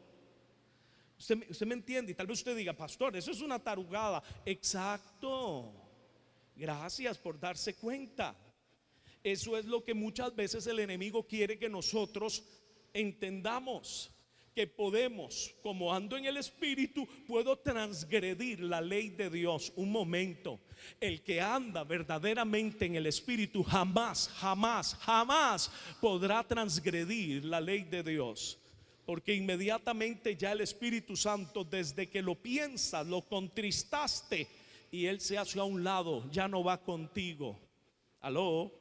Usted me entiende, y tal vez usted diga, pastor, eso es una tarugada. Exacto. Gracias por darse cuenta. Eso es lo que muchas veces el enemigo quiere que nosotros entendamos, que podemos, como ando en el Espíritu, puedo transgredir la ley de Dios. Un momento, el que anda verdaderamente en el Espíritu jamás, jamás, jamás podrá transgredir la ley de Dios. Porque inmediatamente ya el Espíritu Santo, desde que lo piensas, lo contristaste y Él se hace a un lado, ya no va contigo. Aló.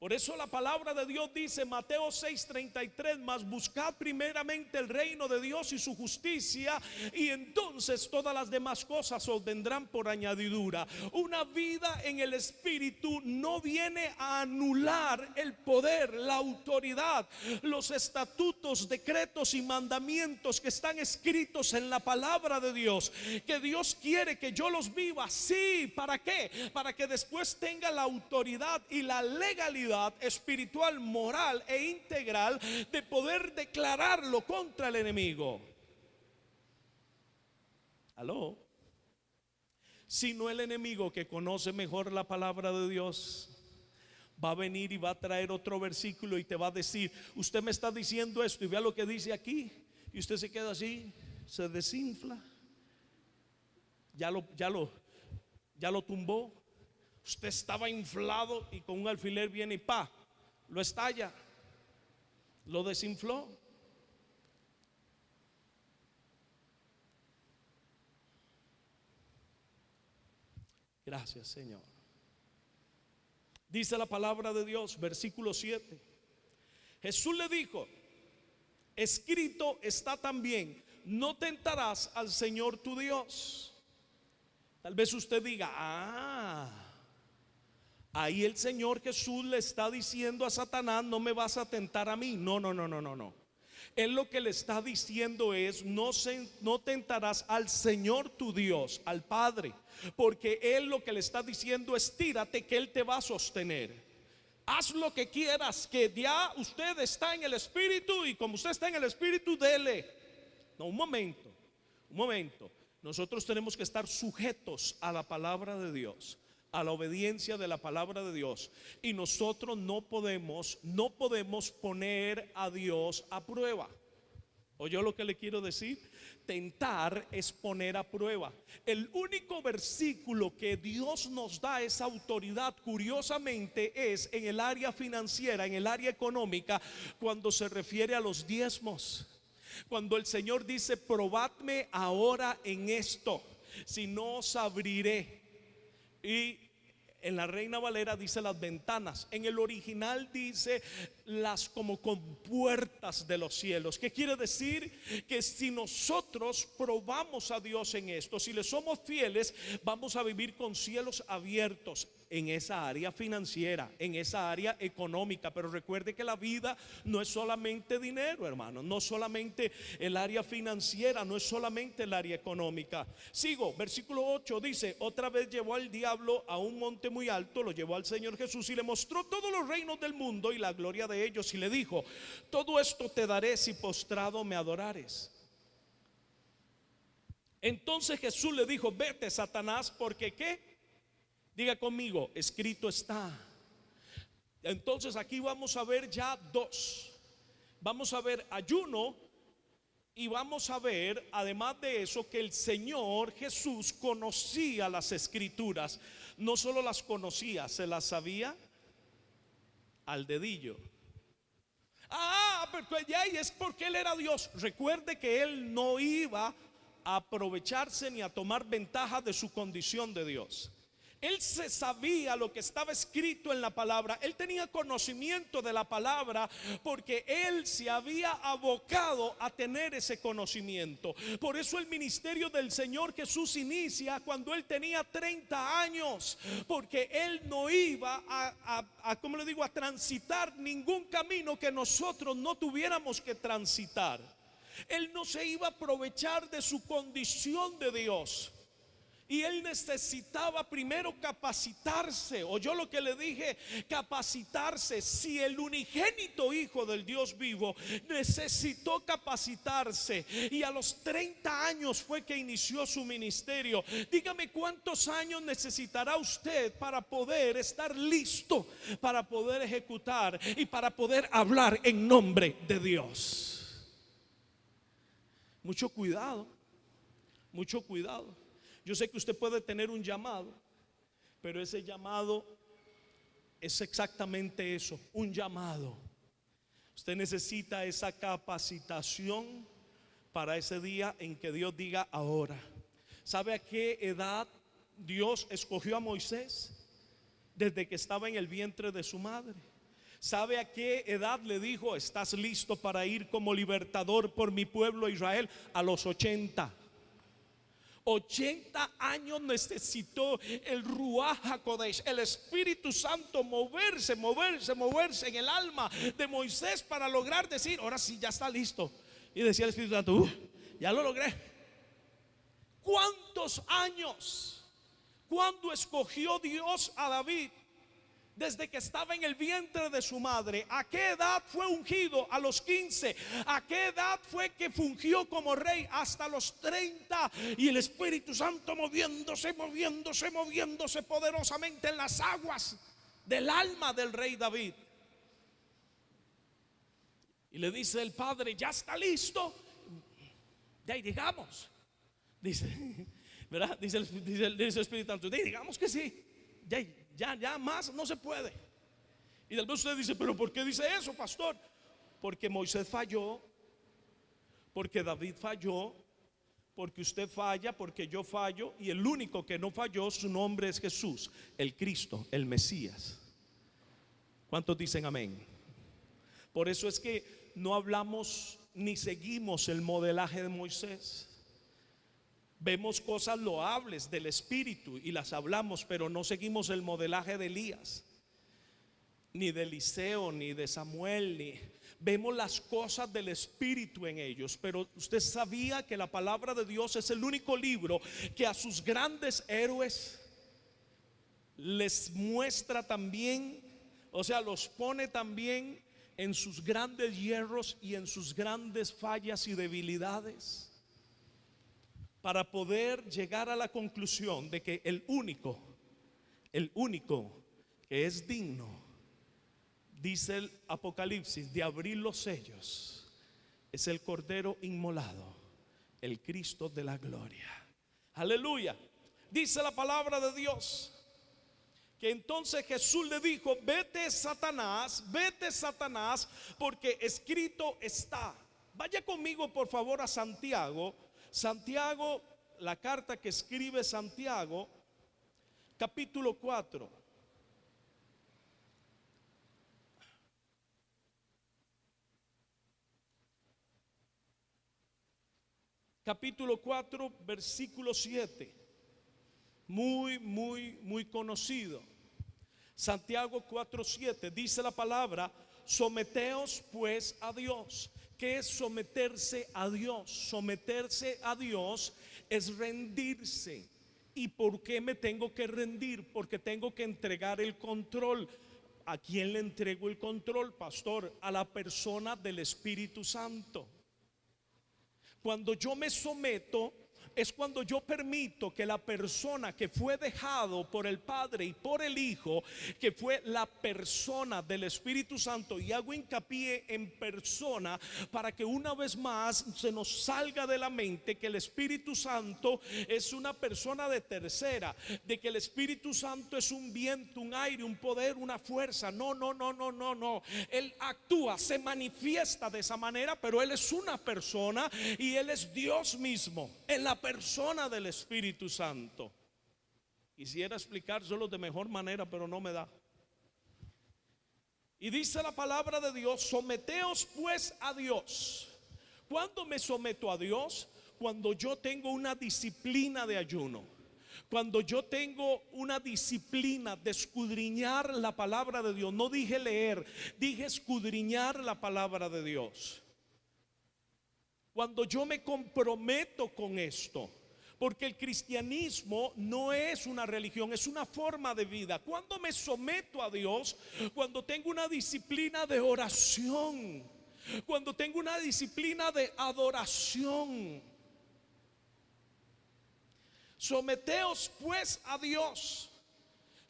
Por eso la palabra de Dios dice, Mateo 6:33, mas buscad primeramente el reino de Dios y su justicia, y entonces todas las demás cosas os vendrán por añadidura. Una vida en el Espíritu no viene a anular el poder, la autoridad, los estatutos, decretos y mandamientos que están escritos en la palabra de Dios, que Dios quiere que yo los viva. Sí, ¿para qué? Para que después tenga la autoridad y la legalidad espiritual, moral e integral de poder declararlo contra el enemigo. Aló. Si no, el enemigo, que conoce mejor la palabra de Dios, va a venir y va a traer otro versículo y te va a decir, usted me está diciendo esto, y vea lo que dice aquí, y usted se queda así, se desinfla, ya lo tumbó. Usted estaba inflado y con un alfiler viene y lo estalla, lo desinfló. Gracias, Señor. Dice la palabra de Dios, versículo 7. Jesús le dijo, escrito está también, no tentarás al Señor tu Dios. Tal vez usted diga, ahí el Señor Jesús le está diciendo a Satanás, no me vas a tentar a mí. No. Él lo que le está diciendo es, no tentarás al Señor tu Dios, al Padre, porque Él lo que le está diciendo es, tírate que Él te va a sostener. Haz lo que quieras, que ya usted está en el Espíritu, y como usted está en el Espíritu, dele. No, un momento. Nosotros tenemos que estar sujetos a la palabra de Dios, a la obediencia de la palabra de Dios, y nosotros no podemos poner a Dios a prueba. ¿Oyó lo que le quiero decir? Tentar es poner a prueba. El único versículo que Dios nos da esa autoridad, curiosamente, es en el área financiera, en el área económica, cuando se refiere a los diezmos. Cuando el Señor dice, probadme ahora en esto, si no os abriré. Y en la Reina Valera dice las ventanas. En el original dice las como compuertas de los cielos. ¿Qué quiere decir? Que si nosotros probamos a Dios en esto, si le somos fieles, vamos a vivir con cielos abiertos en esa área financiera, en esa área económica. Pero recuerde que la vida no es solamente dinero, hermano, no solamente el área financiera, no es solamente el área económica. Sigo, versículo 8 dice, otra vez llevó al diablo a un monte muy alto, lo llevó al Señor Jesús y le mostró todos los reinos del mundo y la gloria de ellos, y le dijo, todo esto te daré si postrado me adorares. Entonces Jesús le dijo, vete, Satanás, porque ¿qué? Diga conmigo, escrito está. Entonces aquí vamos a ver ya dos. Vamos a ver ayuno y vamos a ver, además de eso, que el Señor Jesús conocía las escrituras. No solo las conocía, se las sabía al dedillo. Pero ya es porque Él era Dios. Recuerde que Él no iba a aprovecharse ni a tomar ventaja de su condición de Dios. Él se sabía lo que estaba escrito en la palabra. Él tenía conocimiento de la palabra porque él se había abocado a tener ese conocimiento. Por eso el ministerio del Señor Jesús inicia cuando él tenía 30 años, porque él no iba a transitar ningún camino que nosotros no tuviéramos que transitar. Él no se iba a aprovechar de su condición de Dios. Y él necesitaba primero capacitarse. Oyó lo que le dije, capacitarse. Si el unigénito Hijo del Dios vivo necesitó capacitarse, y a los 30 años fue que inició su ministerio, dígame cuántos años necesitará usted para poder estar listo, para poder ejecutar y para poder hablar en nombre de Dios. Mucho cuidado, mucho cuidado. Yo sé que usted puede tener un llamado, pero ese llamado es exactamente eso, un llamado. Usted necesita esa capacitación para ese día en que Dios diga ahora. ¿Sabe a qué edad Dios escogió a Moisés? Desde que estaba en el vientre de su madre. ¿Sabe a qué edad le dijo: estás listo para ir como libertador por mi pueblo Israel? A los 80 años necesitó el Ruach HaKodesh, el Espíritu Santo, moverse en el alma de Moisés para lograr decir: ahora sí, ya está listo. Y decía el Espíritu Santo: ya lo logré. ¿Cuántos años? ¿Cuándo escogió Dios a David? Desde que estaba en el vientre de su madre. ¿A qué edad fue ungido? A los 15. ¿A qué edad fue que fungió como rey? Hasta los 30. Y el Espíritu Santo moviéndose poderosamente en las aguas del alma del rey David. Y le dice el padre: ya está listo. De ahí digamos. Dice, ¿verdad? Dice el Espíritu Santo: digamos que sí. Ya más no se puede. Y tal vez usted dice: pero ¿por qué dice eso, pastor? Porque Moisés falló, porque David falló, porque usted falla, porque yo fallo. Y el único que no falló, su nombre es Jesús, el Cristo, el Mesías. ¿Cuántos dicen amén? Por eso es que no hablamos ni seguimos el modelaje de Moisés. Vemos cosas loables del Espíritu y las hablamos, pero no seguimos el modelaje de Elías, ni de Eliseo, ni de Samuel. Vemos las cosas del Espíritu en ellos. Pero usted sabía que la palabra de Dios es el único libro que a sus grandes héroes les muestra también, o sea, los pone también en sus grandes hierros y en sus grandes fallas y debilidades, para poder llegar a la conclusión de que el único que es digno, dice el Apocalipsis, de abrir los sellos, es el Cordero inmolado, el Cristo de la gloria. Aleluya. Dice la palabra de Dios que entonces Jesús le dijo: vete Satanás, porque escrito está. Vaya conmigo por favor a Santiago, la carta que escribe Santiago, capítulo 4. Capítulo 4, versículo 7. Muy conocido. Santiago 4:7 dice la palabra: someteos pues a Dios. ¿Qué es someterse a Dios? Someterse a Dios es rendirse. ¿Y por qué me tengo que rendir? Porque tengo que entregar el control. ¿A quién le entrego el control, pastor? A la persona del Espíritu Santo. Cuando yo me someto, es cuando yo permito que la persona que fue dejado por el Padre y por el Hijo, que fue la persona del Espíritu Santo, y hago hincapié en persona para que una vez más se nos salga de la mente que el Espíritu Santo es una persona de tercera, de que el Espíritu Santo es un viento, un aire, un poder, una fuerza. No, no, no, no, no, no. Él actúa, se manifiesta de esa manera, pero Él es una persona y Él es Dios mismo en la persona del Espíritu Santo. Quisiera explicárselo de mejor manera, pero no me da. Y dice la palabra de Dios: someteos pues a Dios. ¿Cuándo me someto a Dios? Cuando yo tengo una disciplina de ayuno, cuando yo tengo una disciplina de escudriñar la palabra de Dios. No dije leer, dije escudriñar la palabra de Dios. Cuando yo me comprometo con esto, porque el cristianismo no es una religión, es una forma de vida. Cuando me someto a Dios, cuando tengo una disciplina de oración, cuando tengo una disciplina de adoración. Someteos pues a Dios.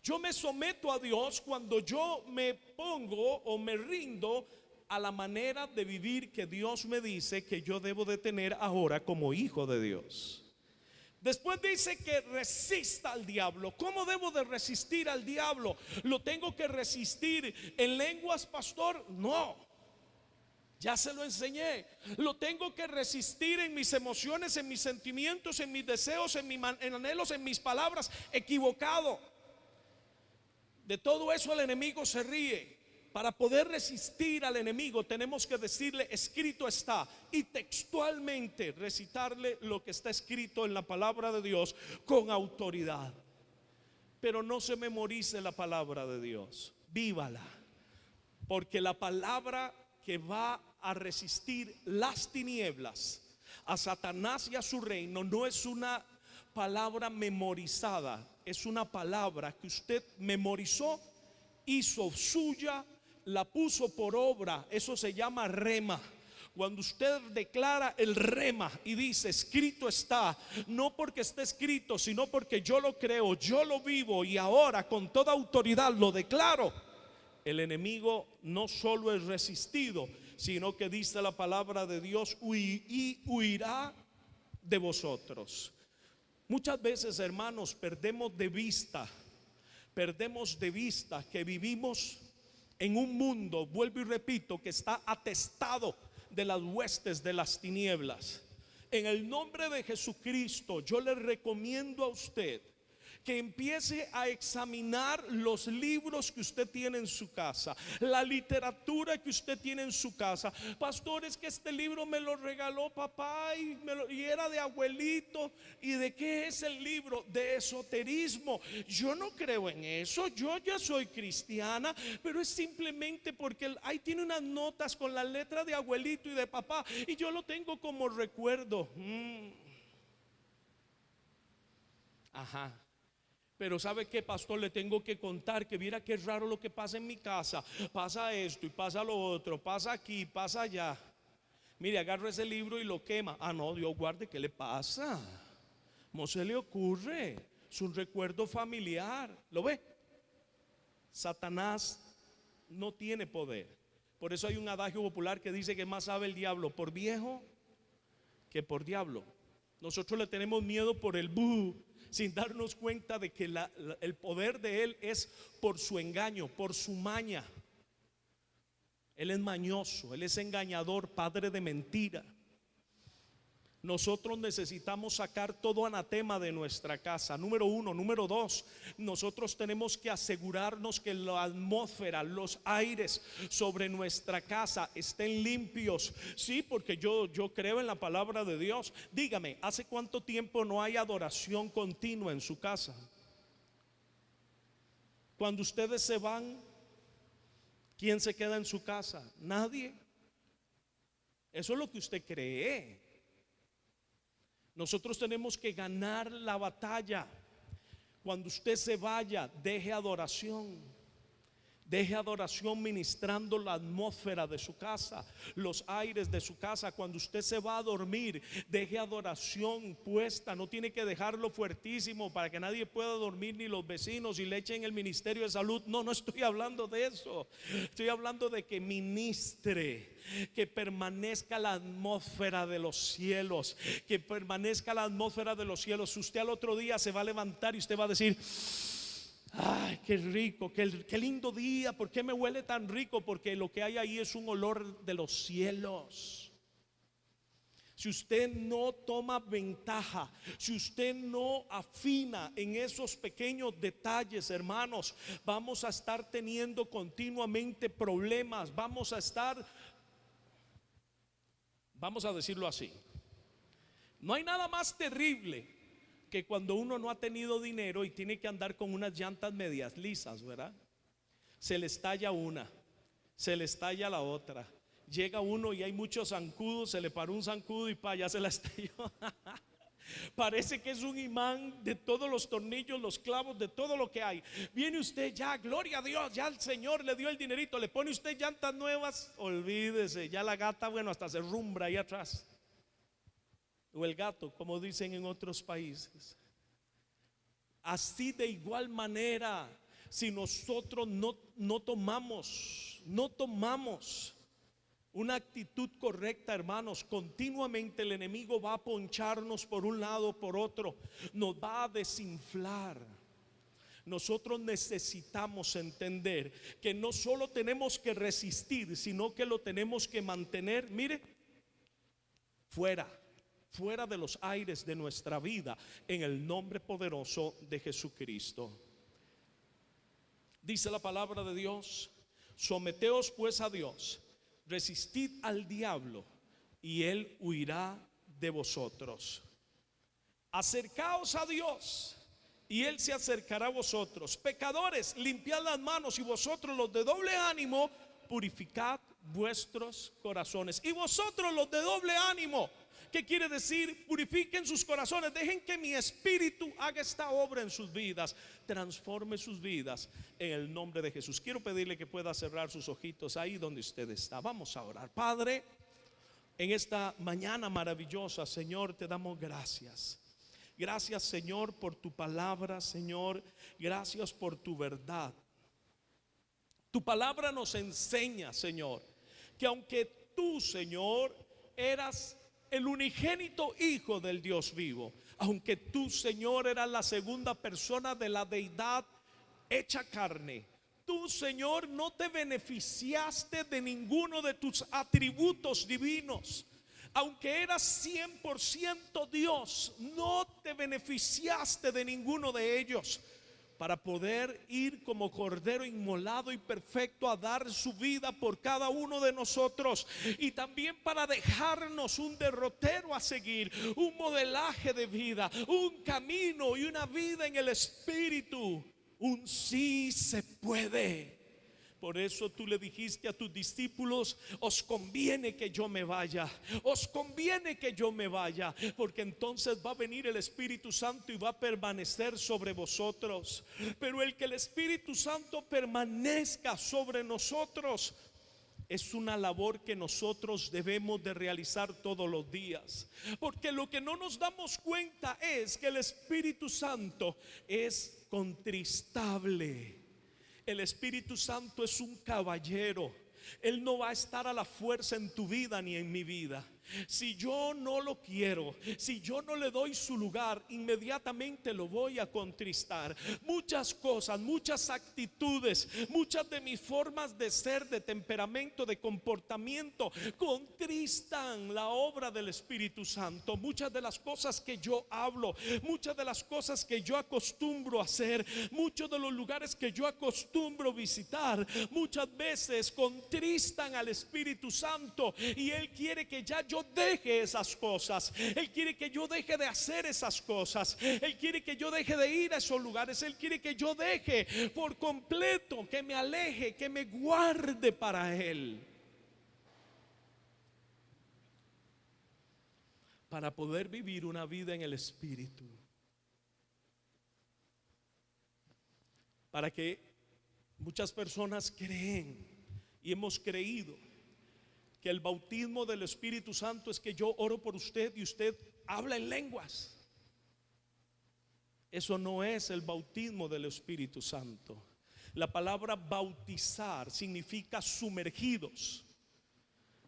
Yo me someto a Dios cuando yo me pongo o me rindo a la manera de vivir que Dios me dice que yo debo de tener ahora como hijo de Dios. Después dice que resista al diablo. ¿Cómo debo de resistir al diablo? ¿Lo tengo que resistir en lenguas, pastor? No. Ya se lo enseñé. Lo tengo que resistir en mis emociones, en mis sentimientos, en mis deseos, en anhelos, en mis palabras. Equivocado. De todo eso el enemigo se ríe. Para poder resistir al enemigo tenemos que decirle: escrito está, y textualmente recitarle lo que está escrito en la palabra de Dios con autoridad. Pero no se memorice la palabra de Dios, vívala, porque la palabra que va a resistir las tinieblas, a Satanás y a su reino, no es una palabra memorizada, es una palabra que usted memorizó, hizo suya, la puso por obra. Eso se llama rema. Cuando usted declara el rema y dice: escrito está, no porque esté escrito, sino porque yo lo creo, yo lo vivo y ahora con toda autoridad lo declaro, el enemigo no solo es resistido, sino que dice la palabra de Dios: huirá de vosotros. Muchas veces, hermanos, perdemos de vista que vivimos en un mundo, vuelvo y repito, que está atestado de las huestes de las tinieblas. En el nombre de Jesucristo, yo le recomiendo a usted que empiece a examinar los libros que usted tiene en su casa, la literatura que usted tiene en su casa. Pastor, es que este libro me lo regaló papá y era de abuelito. ¿Y de qué es el libro? De esoterismo. Yo no creo en eso, yo ya soy cristiana, pero es simplemente porque ahí tiene unas notas con la letra de abuelito y de papá, y yo lo tengo como recuerdo. Ajá. Pero ¿sabe qué, pastor? Le tengo que contar que mira qué raro lo que pasa en mi casa. Pasa esto y pasa lo otro, pasa aquí, pasa allá. Mire, agarra ese libro y lo quema. Ah, no, Dios guarde, ¿qué le pasa? No se le ocurre. Es un recuerdo familiar. ¿Lo ve? Satanás no tiene poder. Por eso hay un adagio popular que dice que más sabe el diablo por viejo que por diablo. Nosotros le tenemos miedo por el sin darnos cuenta de que el poder de él es por su engaño, por su maña. Él es mañoso, él es engañador, padre de mentira. Nosotros necesitamos sacar todo anatema de nuestra casa. Número uno. Número dos, nosotros tenemos que asegurarnos que la atmósfera, los aires sobre nuestra casa estén limpios. Sí, porque yo creo en la palabra de Dios. Dígame, ¿hace cuánto tiempo no hay adoración continua en su casa? Cuando ustedes se van, ¿quién se queda en su casa? Nadie. Eso es lo que usted cree. Nosotros tenemos que ganar la batalla. Cuando usted se vaya, deje adoración, Deje adoración ministrando la atmósfera de su casa, los aires de su casa. Cuando usted se va a dormir, deje adoración puesta. No tiene que dejarlo fuertísimo para que nadie pueda dormir, ni los vecinos, y le echen el ministerio de salud. No, no estoy hablando de eso. Estoy hablando de que ministre, que permanezca la atmósfera de los cielos, que permanezca la atmósfera de los cielos. Usted al otro día se va a levantar y usted va a decir: ay, qué rico, qué lindo día. ¿Por qué me huele tan rico? Porque lo que hay ahí es un olor de los cielos. Si usted no toma ventaja, si usted no afina en esos pequeños detalles, hermanos, vamos a estar teniendo continuamente problemas. Vamos a decirlo así: no hay nada más terrible que cuando uno no ha tenido dinero y tiene que andar con unas llantas medias lisas, ¿verdad? Se le estalla una, se le estalla la otra. Llega uno y hay muchos zancudos, se le paró un zancudo y ya se la estalló. Parece que es un imán de todos los tornillos, los clavos, de todo lo que hay. Viene usted ya, gloria a Dios, ya el Señor le dio el dinerito, le pone usted llantas nuevas, olvídese, ya la gata, bueno, hasta se rumbra ahí atrás. O el gato, como dicen en otros países. Así de igual manera, si nosotros no tomamos una actitud correcta, hermanos, continuamente el enemigo va a poncharnos por un lado, por otro, nos va a desinflar. Nosotros necesitamos entender que no solo tenemos que resistir, sino que lo tenemos que mantener, mire, fuera de los aires de nuestra vida, en el nombre poderoso de Jesucristo. Dice la palabra de Dios: someteos pues a Dios, resistid al diablo y él huirá de vosotros. Acercaos a Dios y él se acercará a vosotros. Pecadores, limpiad las manos, y vosotros los de doble ánimo, purificad vuestros corazones. Y vosotros los de doble ánimo, ¿qué quiere decir? Purifiquen sus corazones. Dejen que mi espíritu haga esta obra en sus vidas, transforme sus vidas en el nombre de Jesús. Quiero pedirle que pueda cerrar sus ojitos ahí donde usted está. Vamos a orar. Padre, en esta mañana maravillosa, Señor, te damos gracias. Gracias, Señor, por tu palabra, Señor. Gracias por tu verdad. Tu palabra nos enseña, Señor, que aunque tú, Señor, eras el unigénito Hijo del Dios vivo, aunque tú, Señor, eras la segunda persona de la deidad hecha carne, tú, Señor, no te beneficiaste de ninguno de tus atributos divinos. Aunque eras 100% Dios, no te beneficiaste de ninguno de ellos, para poder ir como cordero inmolado y perfecto a dar su vida por cada uno de nosotros, y también para dejarnos un derrotero a seguir, un modelaje de vida, un camino y una vida en el Espíritu, un sí se puede. Por eso tú le dijiste a tus discípulos: os conviene que yo me vaya, os conviene que yo me vaya, porque entonces va a venir el Espíritu Santo y va a permanecer sobre vosotros. Pero el que el Espíritu Santo permanezca sobre nosotros es una labor que nosotros debemos de realizar todos los días, porque lo que no nos damos cuenta es que el Espíritu Santo es contristable. El Espíritu Santo es un caballero. Él no va a estar a la fuerza en tu vida ni en mi vida. Si yo no lo quiero, si yo no le doy su lugar, inmediatamente lo voy a contristar. Muchas cosas, muchas actitudes, muchas de mis formas de ser, de temperamento, de comportamiento, contristan la obra del Espíritu Santo. Muchas de las cosas que yo hablo, muchas de las cosas que yo acostumbro a hacer, muchos de los lugares que yo acostumbro visitar, muchas veces contristan al Espíritu Santo, y Él quiere que ya yo deje esas cosas. Él quiere que yo deje de hacer esas cosas. Él quiere que yo deje de ir a esos lugares. Él quiere que yo deje por completo, que me aleje, que me guarde para Él, para poder vivir una vida en el Espíritu, para que Muchas personas creen y hemos creído que el bautismo del Espíritu Santo es que yo oro por usted y usted habla en lenguas. Eso no es el bautismo del Espíritu Santo. La palabra bautizar significa sumergidos.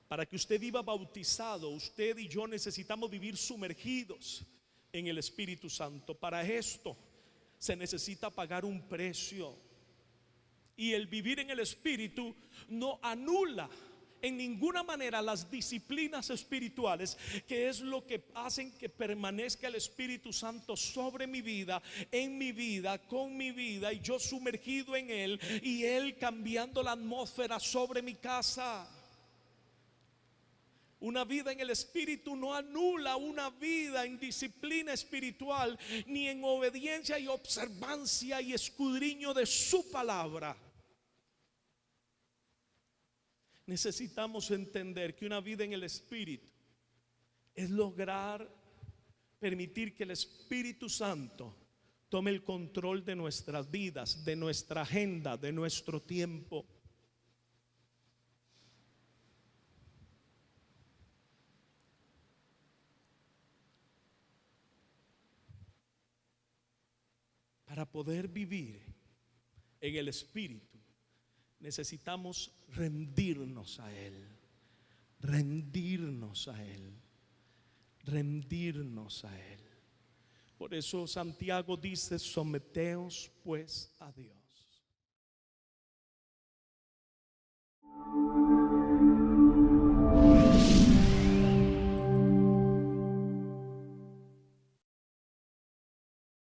Para que usted viva bautizado, usted y yo necesitamos vivir sumergidos en el Espíritu Santo. Para esto se necesita pagar un precio. Y el vivir en el Espíritu no anula en ninguna manera las disciplinas espirituales, que es lo que hacen que permanezca el Espíritu Santo sobre mi vida, en mi vida, con mi vida, y yo sumergido en Él, y Él cambiando la atmósfera sobre mi casa. Una vida en el Espíritu no anula una vida en disciplina espiritual, ni en obediencia y observancia y escudriño de su palabra. Necesitamos entender que una vida en el Espíritu es lograr permitir que el Espíritu Santo tome el control de nuestras vidas, de nuestra agenda, de nuestro tiempo. Para poder vivir en el Espíritu necesitamos rendirnos a Él, rendirnos a Él, rendirnos a Él. Por eso Santiago dice: someteos pues a Dios.